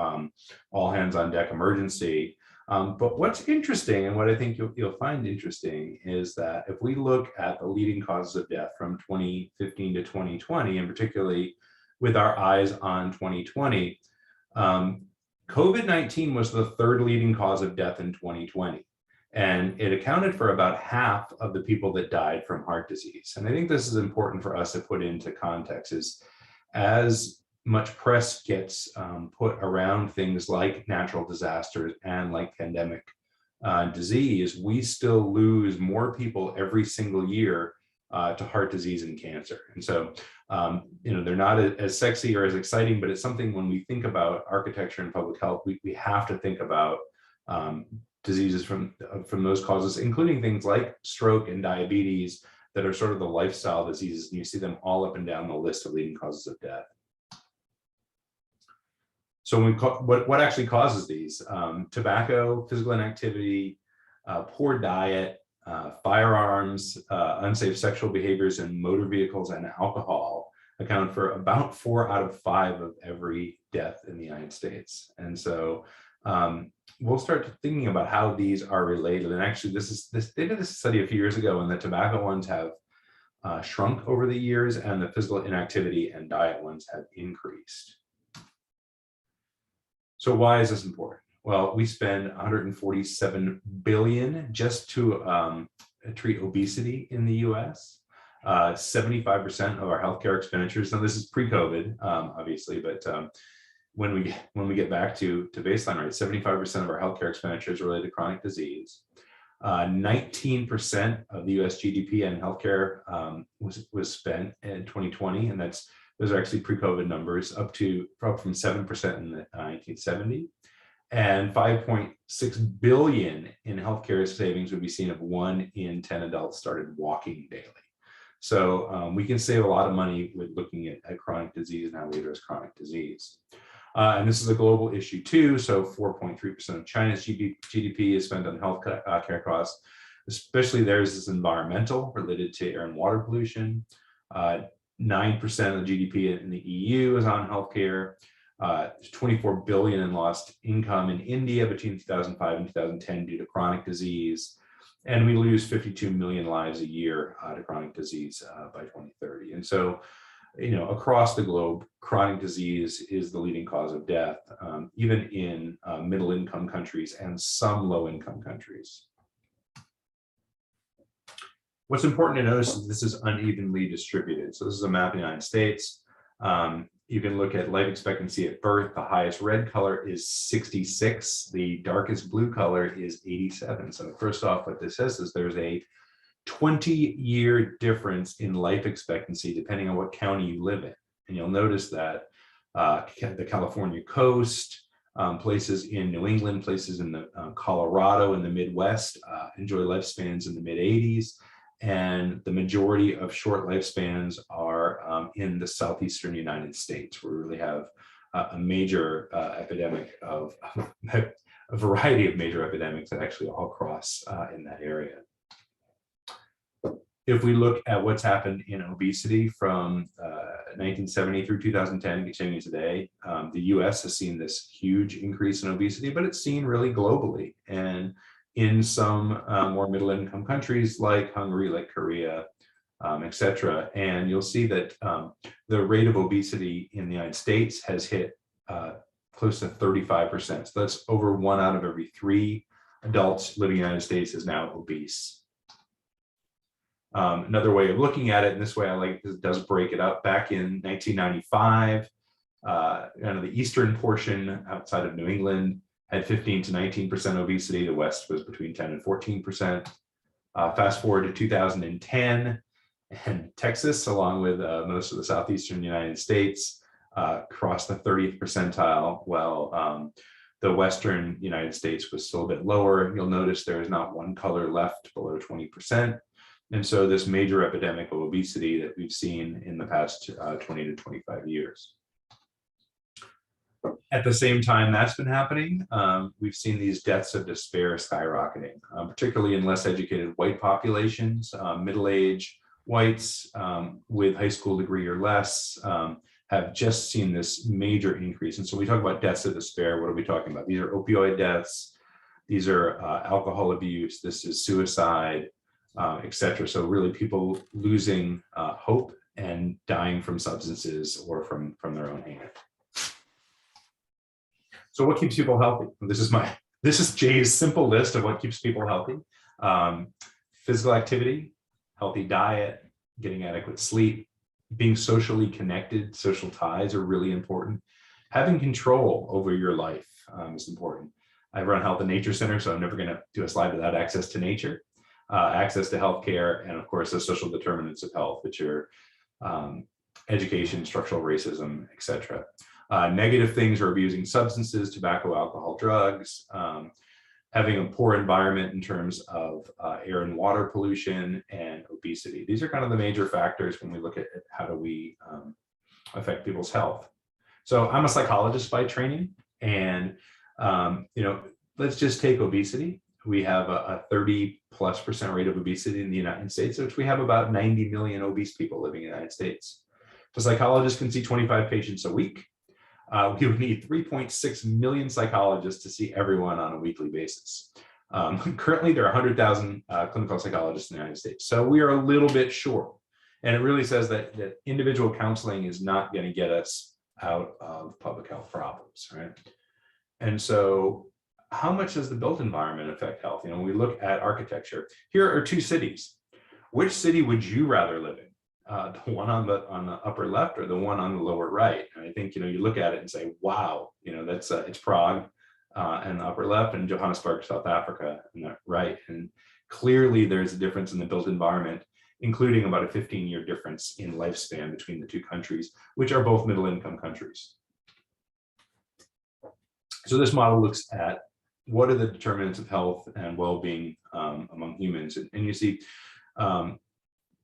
all hands on deck emergency. But what's interesting, and what I think you'll find interesting, is that if we look at the leading causes of death from 2015 to 2020, and particularly with our eyes on 2020, COVID-19 was the third leading cause of death in 2020. And it accounted for about half of the people that died from heart disease. And I think this is important for us to put into context, is as much press gets put around things like natural disasters and like pandemic disease, we still lose more people every single year to heart disease and cancer. And so, they're not as sexy or as exciting, but it's something when we think about architecture and public health, we have to think about diseases from those causes, including things like stroke and diabetes that are sort of the lifestyle diseases. And you see them all up and down the list of leading causes of death. So what actually causes these? Tobacco, physical inactivity, poor diet, firearms, unsafe sexual behaviors in motor vehicles, and alcohol account for about 4 out of 5 of every death in the United States. And so we'll start thinking about how these are related. And actually, they did this study a few years ago, and the tobacco ones have shrunk over the years, and the physical inactivity and diet ones have increased. So why is this important? Well, we spend $147 billion just to treat obesity in the US. 75% of our healthcare expenditures, now this is pre-COVID, obviously, but when we get back to baseline rates, 75% of our healthcare expenditures are related to chronic disease. 19% of the US GDP and healthcare was spent in 2020, and those are actually pre-COVID numbers, up from 7% in the 1970. And 5.6 billion in healthcare savings would be seen if 1 in 10 adults started walking daily. So we can save a lot of money with looking at chronic disease and how we address chronic disease. And this is a global issue too. So 4.3% of China's GDP is spent on health care costs, especially theirs is environmental, related to air and water pollution. 9% of the GDP in the EU is on healthcare. 24 billion in lost income in India between 2005 and 2010 due to chronic disease. And we lose 52 million lives a year to chronic disease by 2030. And so, across the globe, chronic disease is the leading cause of death, even in middle income countries and some low income countries. What's important to notice is this is unevenly distributed. So this is a map of the United States. You can look at life expectancy at birth. The highest red color is 66. The darkest blue color is 87. So first off, what this says is there's a 20-year difference in life expectancy depending on what county you live in. And you'll notice that the California coast, places in New England, places in the Colorado and the Midwest enjoy lifespans in the mid-80s. And the majority of short lifespans are in the southeastern United States, where we really have a major epidemic of a variety of major epidemics that actually all cross in that area. If we look at what's happened in obesity from 1970 through 2010, continuing today, the US has seen this huge increase in obesity, but it's seen really globally. And in some more middle income countries like Hungary, like Korea, et cetera. And you'll see that the rate of obesity in the United States has hit close to 35%. So that's over 1 out of every 3 adults living in the United States is now obese. Another way of looking at it, and this way I like this does break it up, back in 1995, the eastern portion outside of New England had 15 to 19% obesity. The West was between 10 and 14%. Fast forward to 2010, and Texas, along with most of the southeastern United States, crossed the 30th percentile, while the Western United States was still a bit lower. You'll notice there is not one color left below 20%. And so this major epidemic of obesity that we've seen in the past 20 to 25 years. At the same time that's been happening, we've seen these deaths of despair skyrocketing, particularly in less educated white populations. Middle-aged whites with high school degree or less have just seen this major increase. And so we talk about deaths of despair. What are we talking about? These are opioid deaths. These are alcohol abuse. This is suicide, et cetera. So really people losing hope and dying from substances or from their own hand. So what keeps people healthy? This is Jay's simple list of what keeps people healthy. Physical activity, healthy diet, getting adequate sleep, being socially connected. Social ties are really important. Having control over your life is important. I run Health and Nature Center, so I'm never going to do a slide without access to nature, access to healthcare, and of course the social determinants of health, which are education, structural racism, etc. Negative things are abusing substances, tobacco, alcohol, drugs, having a poor environment in terms of air and water pollution, and obesity. These are kind of the major factors when we look at how do we affect people's health. So I'm a psychologist by training, and let's just take obesity. We have a 30+% rate of obesity in the United States, which we have about 90 million obese people living in the United States. If a psychologist can see 25 patients a week, we would need 3.6 million psychologists to see everyone on a weekly basis. Currently, there are 100,000 clinical psychologists in the United States. So we are a little bit short. And it really says that individual counseling is not going to get us out of public health problems, right? And so how much does the built environment affect health? When we look at architecture, here are two cities. Which city would you rather live in? The one on the upper left or the one on the lower right? And I think, you look at it and say, wow, that's it's Prague and the upper left, and Johannesburg, South Africa, and that right. And clearly there's a difference in the built environment, including about a 15-year difference in lifespan between the two countries, which are both middle-income countries. So this model looks at what are the determinants of health and well-being among humans. And you see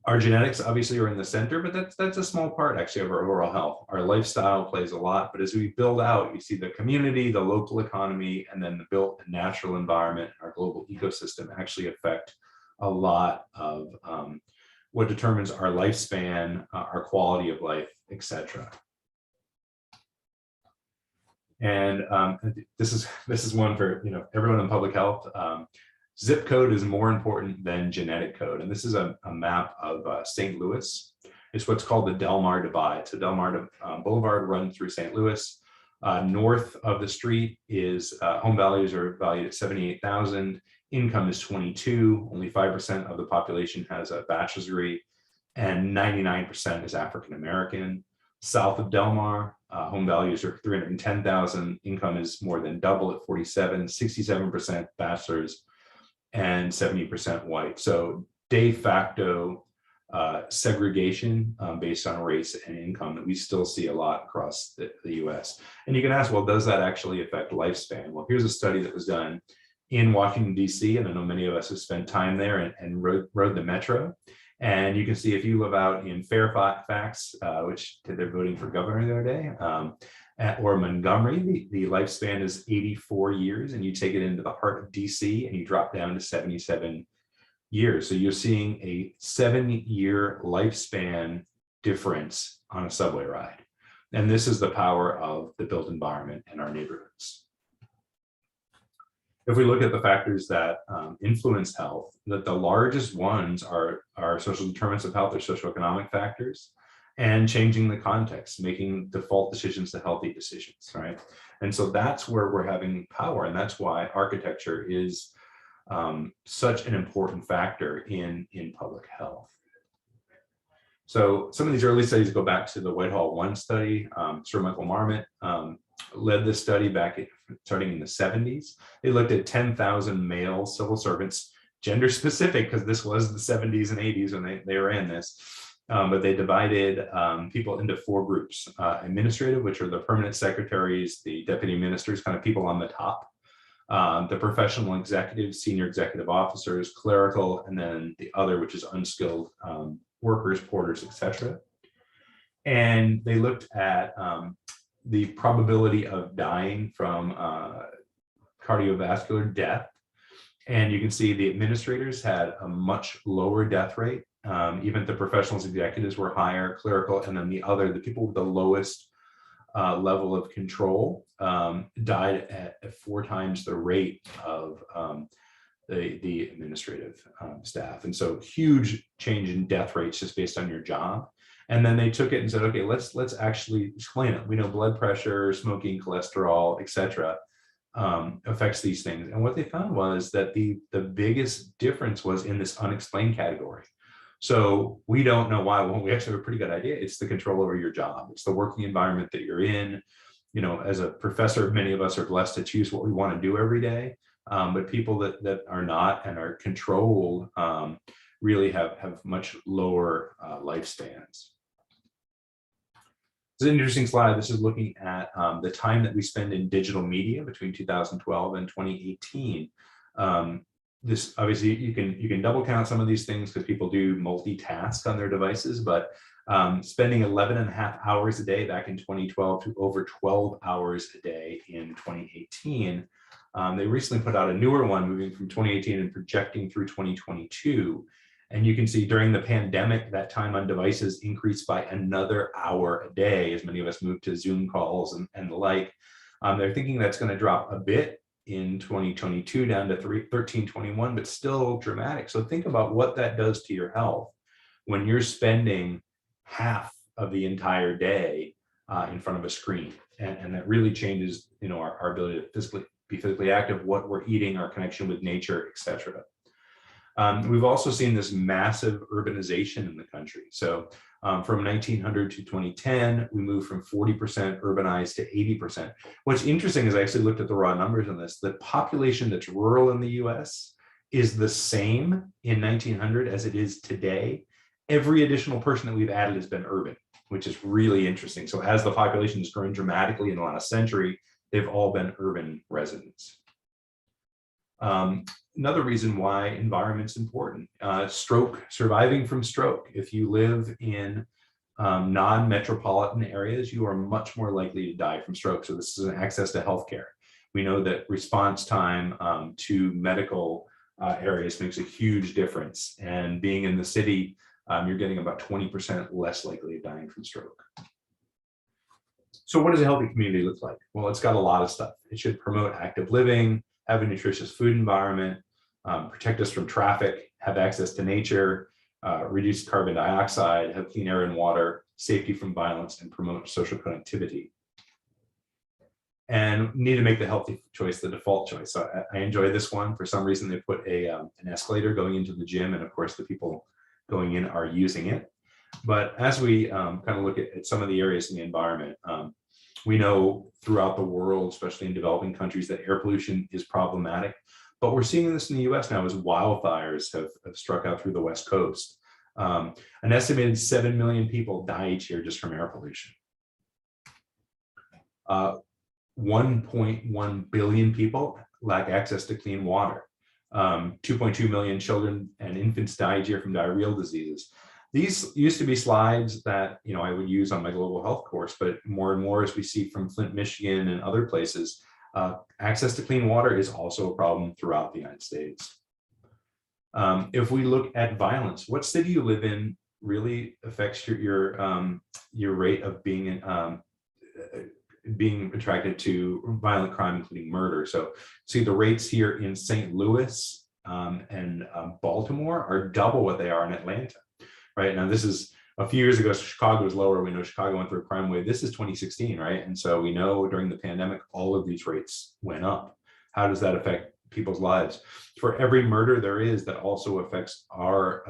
our genetics obviously are in the center, but that's a small part actually of our overall health. Our lifestyle plays a lot, but as we build out, you see the community, the local economy, and then the built and natural environment, our global ecosystem actually affect a lot of what determines our lifespan, our quality of life, etc. And this is one for everyone in public health. Zip code is more important than genetic code, and this is a map of St. Louis. It's what's called the Del Mar Divide. So Del Mar Boulevard runs through St. Louis. North of the street is home values are valued at 78,000. Income is 22. Only 5% of the population has a bachelor's degree, and 99% is African American. South of Del Mar, home values are 310,000. Income is more than double at 47. 67% bachelor's, and 70% white. So de facto segregation based on race and income that we still see a lot across the US. And you can ask, well, does that actually affect lifespan? Well, here's a study that was done in Washington, DC, and I know many of us have spent time there and rode the metro. And you can see if you live out in Fairfax, which they're voting for governor the other day, or Montgomery, the lifespan is 84 years, and you take it into the heart of DC and you drop down to 77 years. So you're seeing a 7-year lifespan difference on a subway ride. And this is the power of the built environment in our neighborhoods. If we look at the factors that influence health, that the largest ones are social determinants of health or socioeconomic factors, and changing the context, making default decisions to healthy decisions, right? And so that's where we're having power, and that's why architecture is such an important factor in public health. So some of these early studies go back to the Whitehall 1 study. Sir Michael Marmot led this study back starting in the 70s. They looked at 10,000 male civil servants, gender specific, because this was the 70s and 80s when they ran this. But they divided people into 4 groups: administrative, which are the permanent secretaries, the deputy ministers, kind of people on the top, the professional executives, senior executive officers, clerical, and then the other, which is unskilled workers, porters, etc. And they looked at the probability of dying from cardiovascular death. And you can see the administrators had a much lower death rate. Even the professionals, executives were higher, clerical, and then the people with the lowest level of control died at 4 times the rate of the administrative staff. And so huge change in death rates just based on your job. And then they took it and said, okay, let's actually explain it. We know blood pressure, smoking, cholesterol, etc. Affects these things. And what they found was that the biggest difference was in this unexplained category. So we don't know why. Well, we actually have a pretty good idea. It's the control over your job. It's the working environment that you're in. as a professor, many of us are blessed to choose what we want to do every day. But people that are not and are controlled really have much lower lifespans. It's an interesting slide. This is looking at the time that we spend in digital media between 2012 and 2018. This obviously you can double count some of these things because people do multitask on their devices, but spending 11.5 hours a day back in 2012 to over 12 hours a day in 2018. They recently put out a newer one moving from 2018 and projecting through 2022. And you can see during the pandemic, that time on devices increased by another hour a day as many of us moved to Zoom calls and the like. They're thinking that's going to drop a bit in 2022 down to 1321, but still dramatic. So think about what that does to your health when you're spending half of the entire day in front of a screen. And that really changes, our ability to be physically active, what we're eating, our connection with nature, etc. We've also seen this massive urbanization in the country. So from 1900 to 2010, we moved from 40% urbanized to 80%. What's interesting is I actually looked at the raw numbers on this. The population that's rural in the US is the same in 1900 as it is today. Every additional person that we've added has been urban, which is really interesting. So as the population has grown dramatically in the last century, they've all been urban residents. Another reason why environment's important, surviving from stroke. If you live in non-metropolitan areas, you are much more likely to die from stroke. So this is an access to healthcare. We know that response time to medical areas makes a huge difference. And being in the city, you're getting about 20% less likely of dying from stroke. So what does a healthy community look like? Well, it's got a lot of stuff. It should promote active living, have a nutritious food environment, protect us from traffic, have access to nature, reduce carbon dioxide, have clean air and water, safety from violence, and promote social connectivity. And need to make the healthy choice the default choice. So I enjoy this one. For some reason, they put an escalator going into the gym, and of course, the people going in are using it. But as we kind of look at some of the areas in the environment, we know throughout the world, especially in developing countries, that air pollution is problematic. But we're seeing this in the US now as wildfires have struck out through the West Coast. An estimated 7 million people die each year just from air pollution. 1.1 billion people lack access to clean water. 2.2 million children and infants die each year from diarrheal diseases. These used to be slides that I would use on my global health course, but more and more as we see from Flint, Michigan and other places, access to clean water is also a problem throughout the United States. If we look at violence, what city you live in really affects your rate of being attracted to violent crime, including murder. So see the rates here in St. Louis and Baltimore are double what they are in Atlanta. Right now, this is a few years ago, Chicago was lower. We know Chicago went through a crime wave. This is 2016, right? And so we know during the pandemic, all of these rates went up. How does that affect people's lives? For every murder there is, that also affects our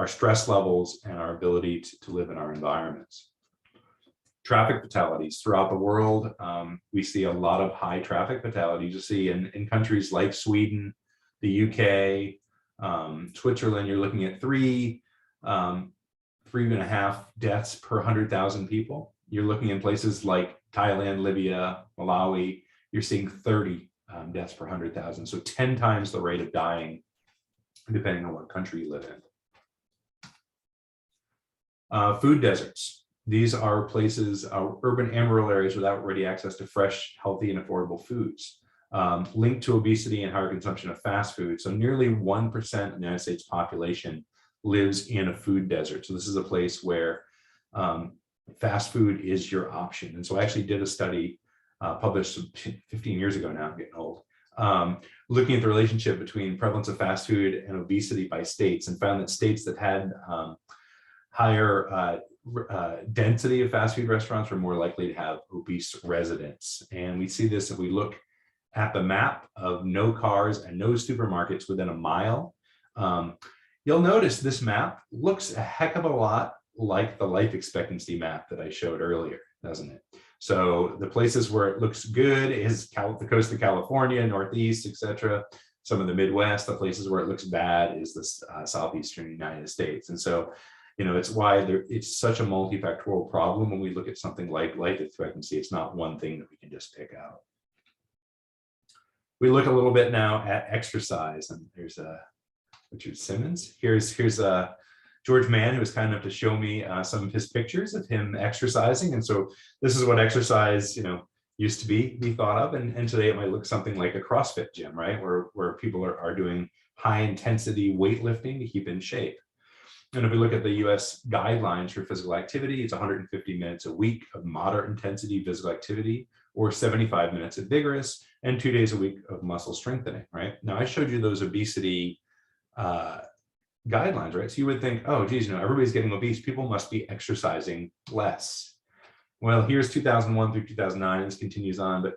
stress levels and our ability to live in our environments. Traffic fatalities throughout the world. We see a lot of high traffic fatalities. You see in countries like Sweden, the UK, Switzerland, you're looking at 3.5 deaths per 100,000 people. You're looking in places like Thailand, Libya, Malawi, you're seeing 30 deaths per 100,000. So 10 times the rate of dying, depending on what country you live in. Food deserts. These are places, urban and rural areas without ready access to fresh, healthy, and affordable foods. Linked to obesity and higher consumption of fast food. So nearly 1% of the United States population lives in a food desert. So this is a place where fast food is your option. And so I actually did a study published 15 years ago now, I'm getting old, looking at the relationship between prevalence of fast food and obesity by states, and found that states that had higher density of fast food restaurants were more likely to have obese residents. And we see this if we look at the map of no cars and no supermarkets within a mile. You'll notice this map looks a heck of a lot like the life expectancy map that I showed earlier, doesn't it? So the places where it looks good is the coast of California, Northeast, etc. Some of the Midwest. The places where it looks bad is the Southeastern United States. And so, you know, it's why it's such a multifactorial problem when we look at something like life expectancy. It's not one thing that we can just pick out. We look a little bit now at exercise, and there's Richard Simmons. Here's George Mann, who was kind enough to show me some of his pictures of him exercising. And so this is what exercise, you know, used to be thought of, and today it might look something like a CrossFit gym, right, where people are doing high intensity weightlifting to keep in shape. And if we look at the US guidelines for physical activity, it's 150 minutes a week of moderate intensity physical activity, or 75 minutes of vigorous, and 2 days a week of muscle strengthening, right? Now I showed you those obesity guidelines, right? So you would think, oh, geez, you know, everybody's getting obese, people must be exercising less. Well, here's 2001 through 2009, and this continues on, but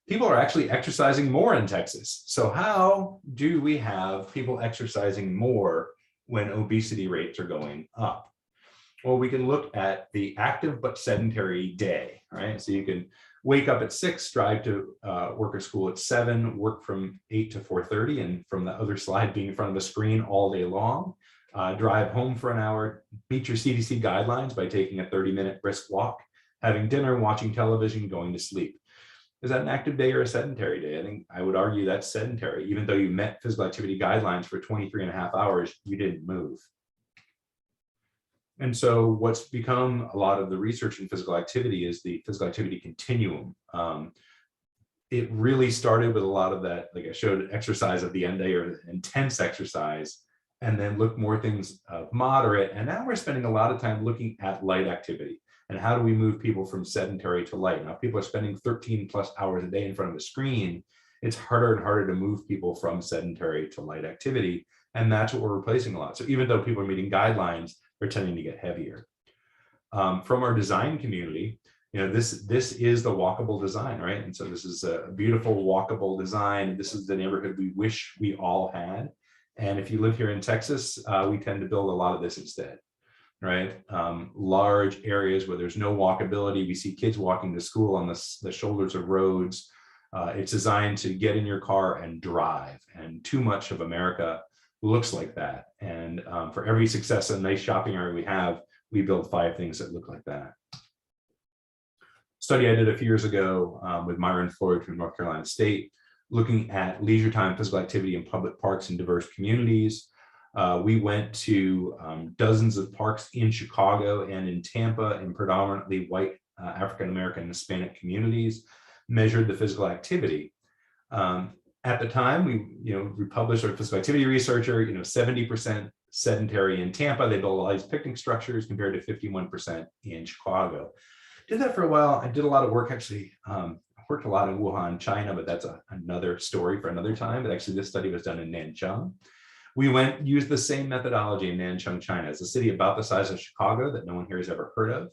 people are actually exercising more in Texas. So how do we have people exercising more when obesity rates are going up? Well, we can look at the active but sedentary day, right? So you can wake up at 6, drive to work or school at 7, work from 8 to 4:30, and from the other slide, being in front of a screen all day long, drive home for an hour, meet your CDC guidelines by taking a 30-minute brisk walk, having dinner, watching television, going to sleep. Is that an active day or a sedentary day? I think I would argue that's sedentary. Even though you met physical activity guidelines for 23.5 hours, you didn't move. And so what's become a lot of the research in physical activity is the physical activity continuum. It really started with a lot of that, like I showed, exercise at the end day or intense exercise, and then look more things of moderate. And now we're spending a lot of time looking at light activity. And how do we move people from sedentary to light? Now, if people are spending 13+ hours a day in front of a screen, it's harder and harder to move people from sedentary to light activity. And that's what we're replacing a lot. So even though people are meeting guidelines, they're tending to get heavier. From our design community, you know, this is the walkable design, right? And so this is a beautiful walkable design. This is the neighborhood we wish we all had. And if you live here in Texas, we tend to build a lot of this instead. Right? Large areas where there's no walkability. We see kids walking to school on the shoulders of roads. It's designed to get in your car and drive. And too much of America looks like that. And for every success and nice shopping area we have, we build 5 things that look like that. Study I did a few years ago with Myron Floyd from North Carolina State, looking at leisure time physical activity in public parks in diverse communities. We went to dozens of parks in Chicago and in Tampa in predominantly white African-American and Hispanic communities, measured the physical activity. At the time, we published our physical activity researcher, 70% sedentary in Tampa. They built all these picnic structures compared to 51% in Chicago. Did that for a while. I did a lot of work, actually. I worked a lot in Wuhan, China, but that's another story for another time. But actually, this study was done in Nanchang. We used the same methodology in Nanchang, China. It's a city about the size of Chicago that no one here has ever heard of.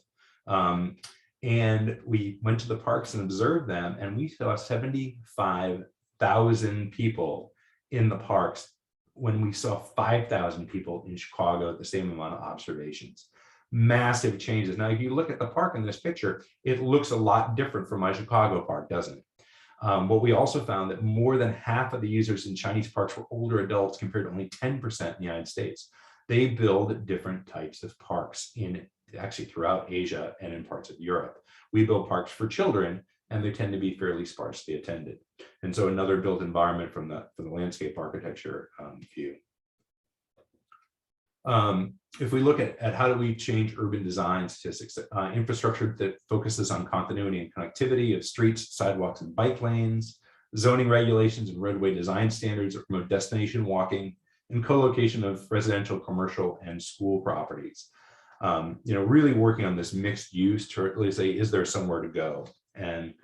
And we went to the parks and observed them, and we saw 75,000 people in the parks when we saw 5,000 people in Chicago at the same amount of observations. Massive changes. Now, if you look at the park in this picture, it looks a lot different from my Chicago park, doesn't it? But we also found that more than half of the users in Chinese parks were older adults compared to only 10% in the United States. They build different types of parks actually throughout Asia and in parts of Europe. We build parks for children, and they tend to be fairly sparsely attended. And so another built environment from the landscape architecture view. If we look at how do we change urban design statistics, infrastructure that focuses on continuity and connectivity of streets, sidewalks, and bike lanes, zoning regulations and roadway design standards that promote destination walking, and co-location of residential, commercial, and school properties. Really working on this mixed use to really say, is there somewhere to go? And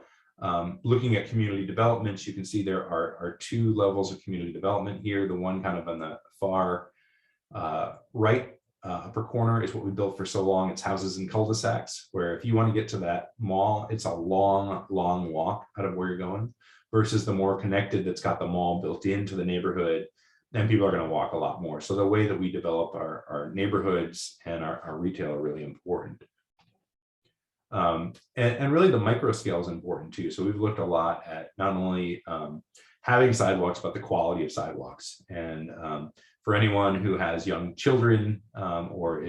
looking at community developments, you can see there are 2 levels of community development here. The one kind of on the far right upper corner is what we built for so long. It's houses and cul-de-sacs, where if you want to get to that mall, it's a long walk out of where you're going, versus the more connected that's got the mall built into the neighborhood, then people are going to walk a lot more. So the way that we develop our neighborhoods and our retail are really important. And really the micro scale is important too. So we've looked a lot at not only having sidewalks, but the quality of sidewalks. And for anyone who has young children or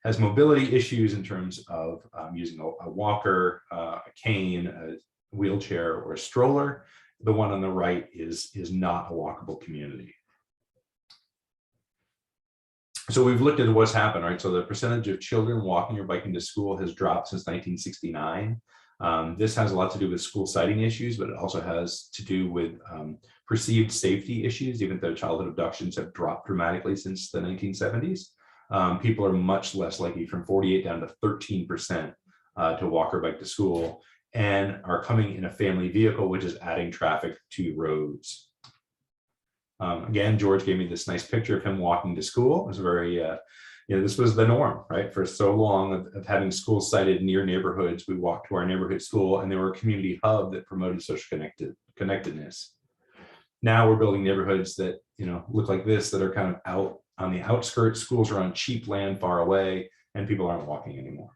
has mobility issues in terms of using a walker, a cane, a wheelchair, or a stroller, the one on the right is not a walkable community. So we've looked at what's happened, right? So the percentage of children walking or biking to school has dropped since 1969. This has a lot to do with school siting issues, but it also has to do with perceived safety issues, even though childhood abductions have dropped dramatically since the 1970s. People are much less likely, from 48 down to 13%, to walk or bike to school, and are coming in a family vehicle, which is adding traffic to roads. Again, George gave me this nice picture of him walking to school. It was very, this was the norm, right? For so long of having schools sited near neighborhoods, we walked to our neighborhood school, and they were a community hub that promoted social connectedness. Now we're building neighborhoods that, look like this, that are kind of out on the outskirts. Schools are on cheap land far away, and people aren't walking anymore.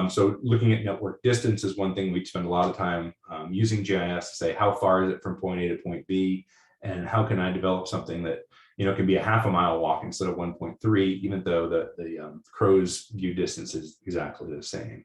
So looking at network distance is one thing. We spend a lot of time using GIS to say, how far is it from point A to point B, and how can I develop something that can be a half a mile walk instead of 1.3, even though the crow's view distance is exactly the same.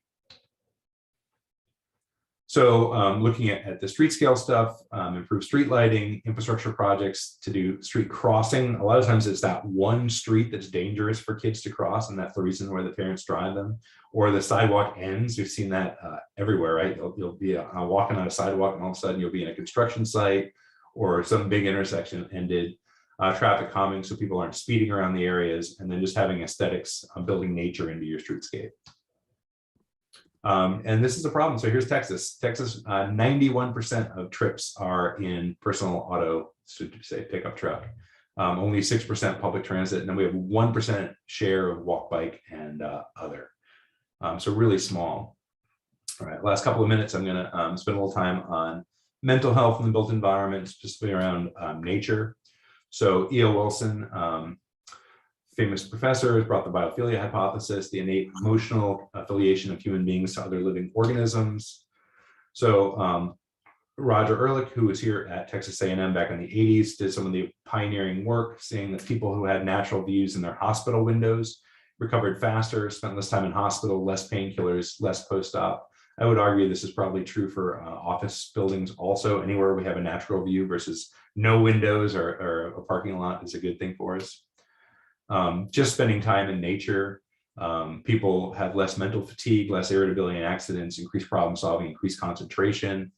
So looking at the street scale stuff, improve street lighting, infrastructure projects to do street crossing. A lot of times it's that one street that's dangerous for kids to cross, and that's the reason why the parents drive them. Or the sidewalk ends. We've seen that everywhere, right? You'll be walking on a sidewalk, and all of a sudden you'll be in a construction site or some big intersection ended. Traffic calming, so people aren't speeding around the areas, and then just having aesthetics, building nature into your streetscape. And this is a problem. So here's Texas. Texas, 91% of trips are in personal auto, so to say pickup truck. Only 6% public transit, and then we have 1% share of walk, bike, and other. So really small. All right, last couple of minutes, I'm going to spend a little time on mental health in the built environment, specifically around nature. So E.O. Wilson, famous professor, has brought the biophilia hypothesis, the innate emotional affiliation of human beings to other living organisms. So Roger Ehrlich, who was here at Texas A&M back in the 80s, did some of the pioneering work, saying that people who had natural views in their hospital windows recovered faster, spent less time in hospital, less painkillers, less post-op. I would argue this is probably true for office buildings also. Anywhere we have a natural view versus no windows or a parking lot is a good thing for us. Just spending time in nature, people have less mental fatigue, less irritability and accidents, increased problem solving, increased concentration.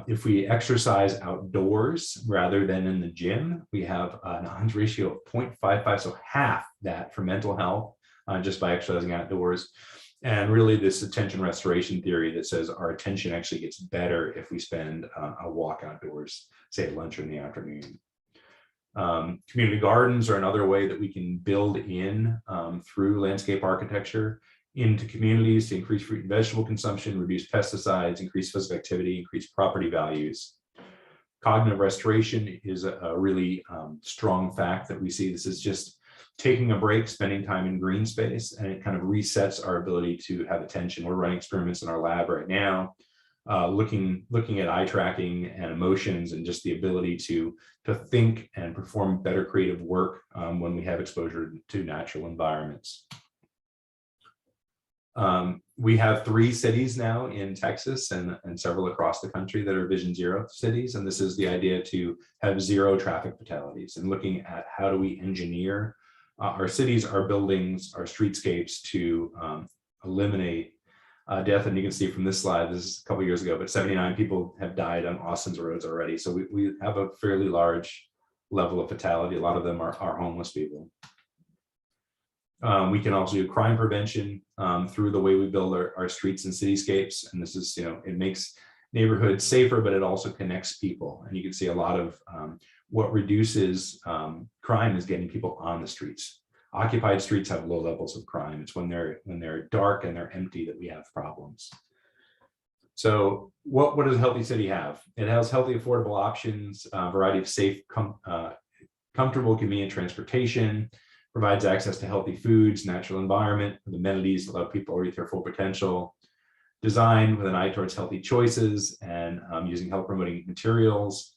If we exercise outdoors rather than in the gym, we have an odds ratio of 0.55, so half that for mental health just by exercising outdoors. And really this attention restoration theory that says our attention actually gets better if we spend a walk outdoors, say at lunch or in the afternoon. Community gardens are another way that we can build in through landscape architecture into communities to increase fruit and vegetable consumption, reduce pesticides, increase physical activity, increase property values. Cognitive restoration is a really strong fact that we see. This is just taking a break, spending time in green space, and it kind of resets our ability to have attention. We're running experiments in our lab right now, looking at eye tracking and emotions, and just the ability to think and perform better creative work when we have exposure to natural environments. We have 3 cities now in Texas and several across the country that are Vision Zero cities. And this is the idea to have 0 traffic fatalities, and looking at how do we engineer our cities, our buildings, our streetscapes to eliminate death. And you can see from this slide, this is a couple of years ago, but 79 people have died on Austin's roads already. So we have a fairly large level of fatality. A lot of them are homeless people. We can also do crime prevention through the way we build our streets and cityscapes. And this is, it makes neighborhoods safer, but it also connects people. And you can see a lot of what reduces crime is getting people on the streets. Occupied streets have low levels of crime. It's when they're dark and they're empty that we have problems. So what does a healthy city have? It has healthy, affordable options, a variety of safe, comfortable, convenient transportation, provides access to healthy foods, natural environment, with amenities that allow people to reach their full potential, design with an eye towards healthy choices and using health promoting materials,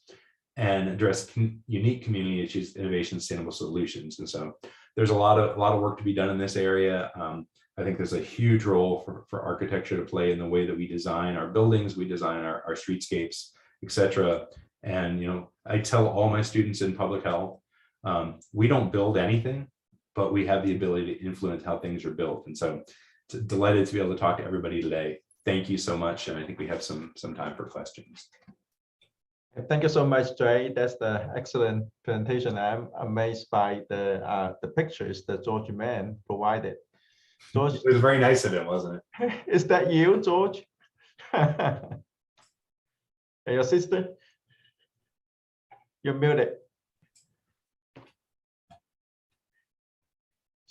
and address unique community issues, innovation, sustainable solutions. And so there's a lot of work to be done in this area. I think there's a huge role for architecture to play in the way that we design our buildings, we design our streetscapes, etc. And I tell all my students in public health, we don't build anything, but we have the ability to influence how things are built. And so delighted to be able to talk to everybody today. Thank you so much. And I think we have some time for questions. Thank you so much, Jay. That's the excellent presentation. I'm amazed by the pictures that George Mann provided. George, it was very nice of him, wasn't it? Is that you, George? And your sister? You're muted.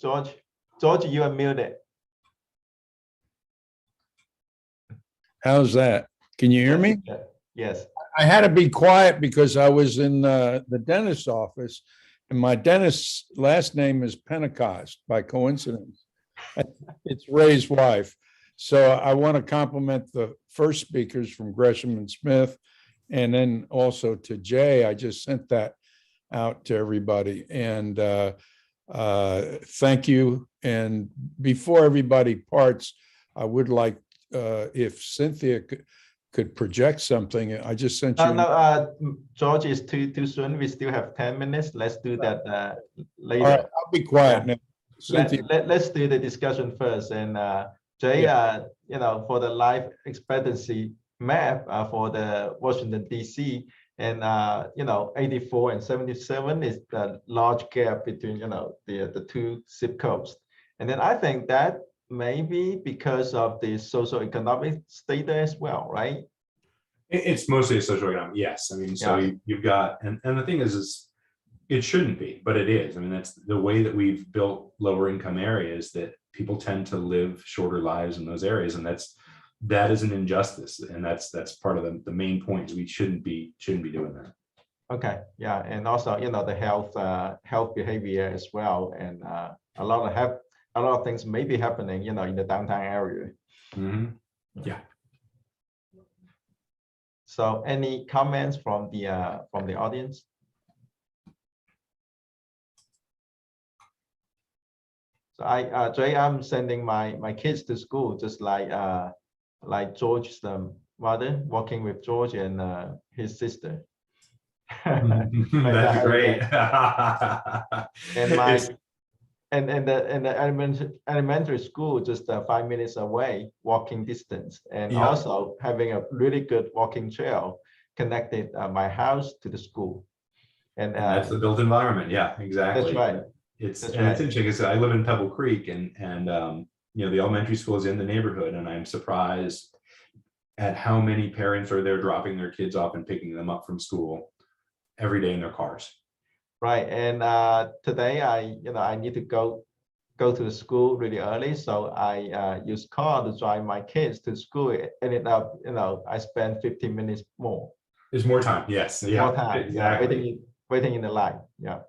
George, you are muted. How's that? Can you hear me? Yes. I had to be quiet because I was in the dentist's office, and my dentist's last name is Pentecost by coincidence. It's Ray's wife. So I want to compliment the first speakers from Gresham and Smith, and then also to Jay. I just sent that out to everybody, and thank you. And before everybody parts, I would like if Cynthia could project something. I just sent you. No, George, is too soon. We still have 10 minutes. Let's do that later. All right, I'll be quiet now. Let's do the discussion first. And Jay, for the life expectancy map for the Washington DC, and 84 and 77 is the large gap between the two zip codes. And then I think that maybe because of the socioeconomic status as well, right? It's mostly a socioeconomic, yes. I mean, so you've got, and the thing is it shouldn't be, but it is. I mean, that's the way that we've built lower income areas, that people tend to live shorter lives in those areas. And that is an injustice. And that's part of the main point. We shouldn't be doing that. Okay. Yeah. And also, the health behavior as well. And a lot of things may be happening, in the downtown area. Mm-hmm. Yeah. So any comments from the audience? So Jay, I'm sending my kids to school, just like George's mother, working with George and his sister. That's great. And the elementary school just 5 minutes away, walking distance, and also having a really good walking trail connected my house to the school. And that's the built environment. Yeah, exactly. That's right. It's interesting because I live in Pebble Creek, and the elementary school is in the neighborhood, and I'm surprised at how many parents are there dropping their kids off and picking them up from school every day in their cars. Right, and today I need to go to the school really early, so I use car to drive my kids to school. Ended up, I spend 15 minutes more. There's more time. Yes. Yeah. More time. Exactly. Waiting in the line. Yeah.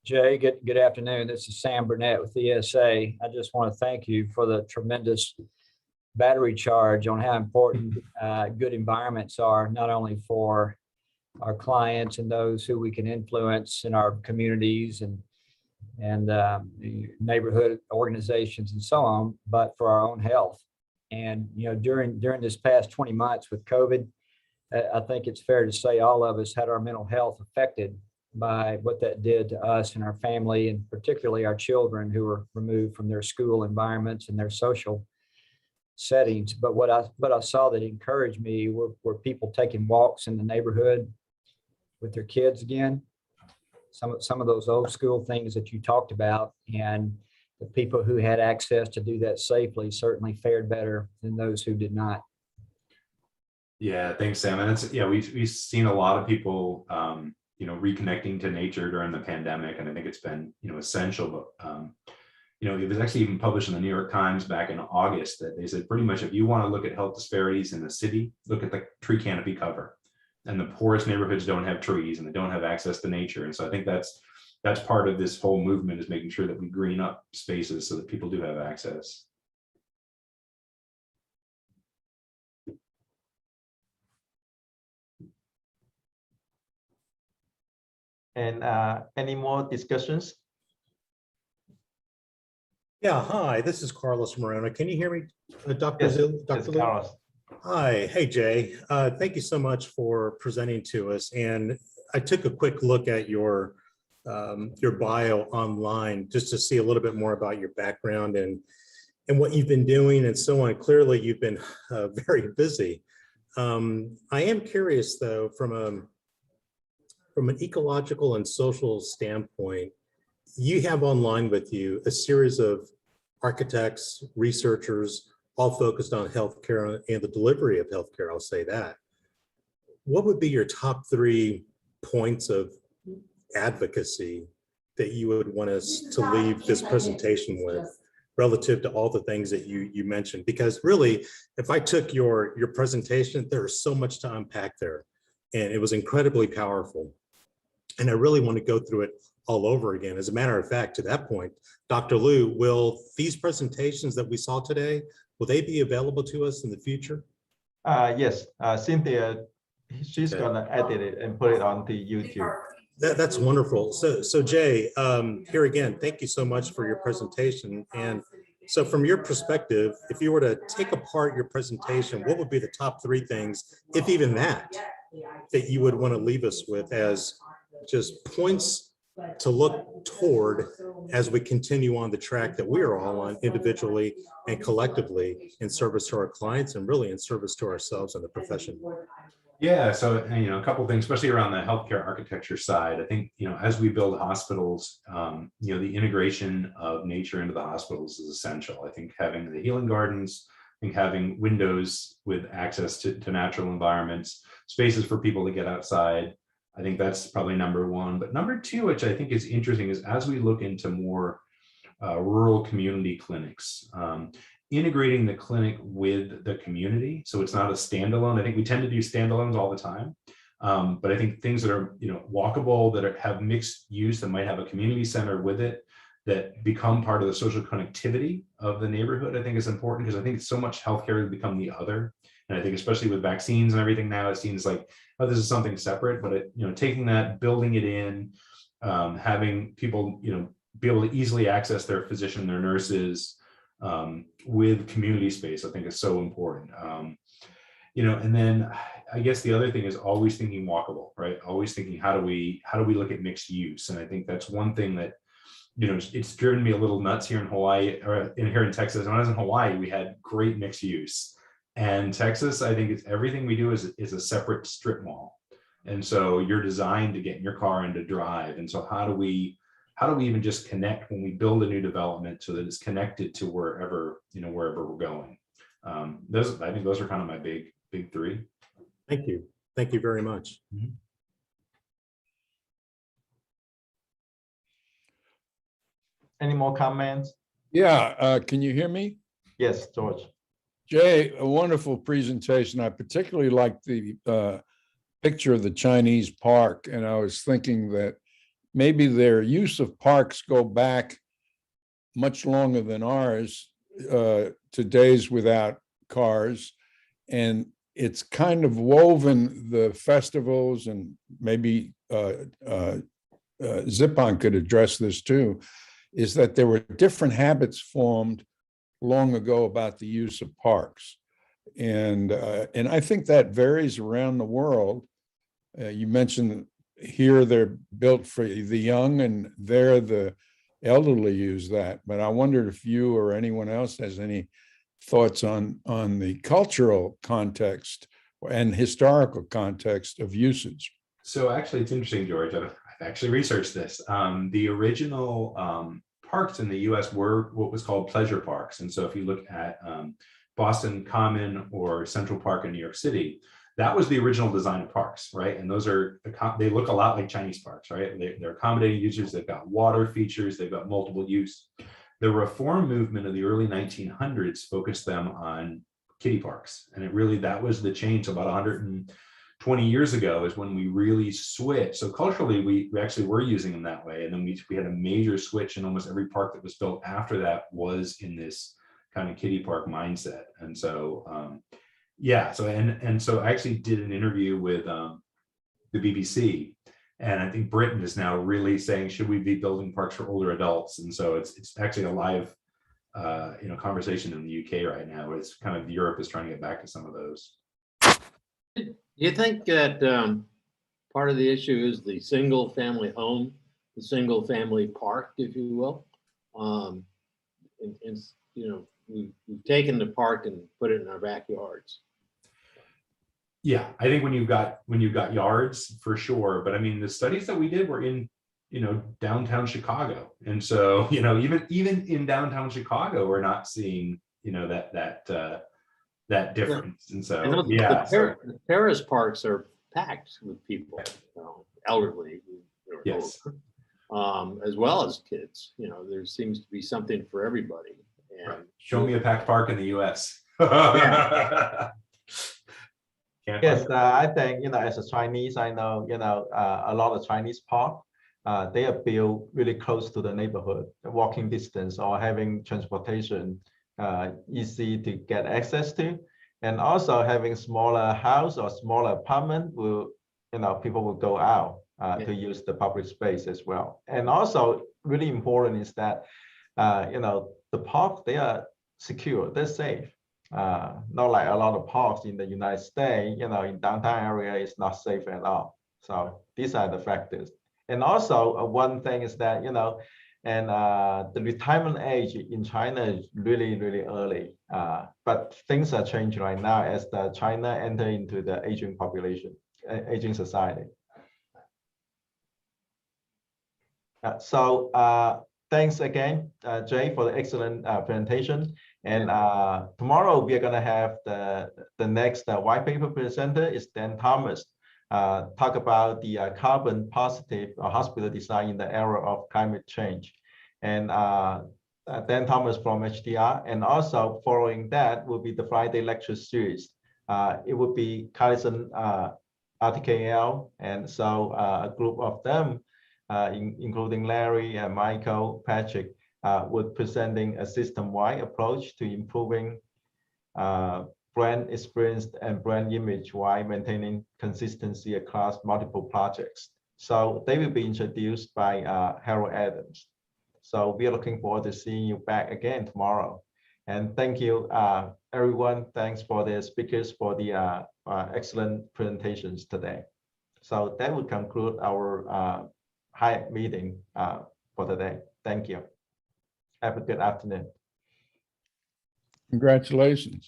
Jay, good afternoon. This is Sam Burnett with ESA. I just want to thank you for the tremendous battery charge on how important good environments are, not only for our clients and those who we can influence in our communities and neighborhood organizations and so on, but for our own health. And during this past 20 months with COVID, I think it's fair to say all of us had our mental health affected by what that did to us and our family, and particularly our children who were removed from their school environments and their social settings. But what I saw that encouraged me were people taking walks in the neighborhood with their kids again. Some of those old school things that you talked about, and the people who had access to do that safely certainly fared better than those who did not. Yeah, thanks, Sam. And we've seen a lot of people reconnecting to nature during the pandemic, and I think it's been essential. But it was actually even published in the New York Times back in August that they said pretty much if you want to look at health disparities in the city, look at the tree canopy cover. And the poorest neighborhoods don't have trees and they don't have access to nature. And so I think that's that's part of this whole movement, is making sure that we green up spaces so that people do have access. And any more discussions? Yeah, hi, this is Carlos Moreno. Can you hear me, Dr. Yes, Zil? yes, Dr. Lou? Carlos. Hi, hey Jay. Thank you so much for presenting to us. And I took a quick look at your bio online just to see a little bit more about your background and what you've been doing and so on. Clearly, you've been very busy. I am curious though, from an ecological and social standpoint, you have online with you a series of architects, researchers, all focused on healthcare and the delivery of healthcare, I'll say that. What would be your top 3 points of advocacy that you would want us to leave this presentation with relative to all the things that you mentioned? Because really, if I took your presentation, there's so much to unpack there, and it was incredibly powerful. And I really want to go through it all over again. As a matter of fact, to that point, Dr. Liu, will these presentations that we saw today, will they be available to us in the future? Yes, Cynthia, she's gonna edit it and put it on the YouTube. That's wonderful. So Jay, here again, thank you so much for your presentation. And so from your perspective, if you were to take apart your presentation, what would be the top 3 things, if even that you would want to leave us with as just points to look toward as we continue on the track that we are all on individually and collectively in service to our clients and really in service to ourselves and the profession? Yeah, so a couple of things, especially around the healthcare architecture side. I think as we build hospitals, the integration of nature into the hospitals is essential. I think having the healing gardens, I think having windows with access to natural environments, spaces for people to get outside. I think that's probably number 1. But number 2, which I think is interesting, is as we look into more rural community clinics, integrating the clinic with the community. So it's not a standalone. I think we tend to do standalones all the time. But I think things that are walkable, that have mixed use, that might have a community center with it, that become part of the social connectivity of the neighborhood, I think is important, because I think so much healthcare has become the other. And I think especially with vaccines and everything now, it seems like, oh, this is something separate, but taking that, building it in, having people, be able to easily access their physician, their nurses, with community space, I think is so important. And then I guess the other thing is always thinking walkable, right? Always thinking, how do we look at mixed use? And I think that's one thing that, it's driven me a little nuts here in Hawaii, or here in Texas. When I was in Hawaii, we had great mixed use. And Texas, I think it's everything we do is a separate strip mall. And so you're designed to get in your car and to drive. And so how do we even just connect when we build a new development so that it's connected to wherever we're going? I think those are kind of my big 3. Thank you. Thank you very much. Mm-hmm. Any more comments? Yeah, can you hear me? Yes, George. Jay, a wonderful presentation. I particularly liked the picture of the Chinese park, and I was thinking that maybe their use of parks go back much longer than ours, to days without cars. And it's kind of woven the festivals, and maybe Zhipeng could address this too, is that there were different habits formed long ago about the use of parks. And I think that varies around the world. You mentioned here they're built for the young, and there the elderly use that. But I wondered if you or anyone else has any thoughts on the cultural context and historical context of usage. So actually, it's interesting, George. I've actually researched this. The original parks in the US were what was called pleasure parks. And so if you look at Boston Common or Central Park in New York City, that was the original design of parks, right? And they look a lot like Chinese parks, right? They're accommodating users, they've got water features, they've got multiple use. The reform movement of the early 1900s focused them on kiddie parks. And that was the change about 20 years ago is when we really switched. So culturally, we actually were using them that way. And then we had a major switch, and almost every park that was built after that was in this kind of kiddie park mindset. And so, yeah, so, and so I actually did an interview with the BBC, and I think Britain is now really saying, should we be building parks for older adults? And so it's actually a live conversation in the UK right now. It's kind of Europe is trying to get back to some of those. Do you think that part of the issue is the single family home, the single family park, if you will? We've taken the park and put it in our backyards. Yeah, I think when you've got yards, for sure. But I mean, the studies that we did were in downtown Chicago, and so even in downtown Chicago, we're not seeing that difference. And so the Paris parks are packed with people, elderly, yes, as well as kids. There seems to be something for everybody. And right. Show me a packed park in the U.S. Yes, I think, as a Chinese, I know, a lot of Chinese park, they are built really close to the neighborhood, walking distance or having transportation easy to get access to. And also having smaller house or smaller apartment will, people will go out to use the public space as well. And also really important is that, the park, they are secure, they're safe. Not like a lot of parks in the United States, in downtown area is not safe at all. So these are the factors. And also one thing is that, the retirement age in China is really, really early. But things are changing right now as China enter into the aging population, aging society. Thanks again, Jay, for the excellent presentation. And tomorrow we are going to have the next white paper presenter is Dan Thomas. Talk about the carbon positive hospital design in the era of climate change. And Dan Thomas from HDR. And also following that will be the Friday lecture series. It would be Carlson, RTKL, and so a group of them, including Larry and Michael, Patrick, would presenting a system-wide approach to improving brand experience and brand image while maintaining consistency across multiple projects. So they will be introduced by Harold Adams. So we are looking forward to seeing you back again tomorrow. And thank you, everyone. Thanks for the speakers for the excellent presentations today. So that will conclude our HIAC meeting for today. Thank you. Have a good afternoon. Congratulations.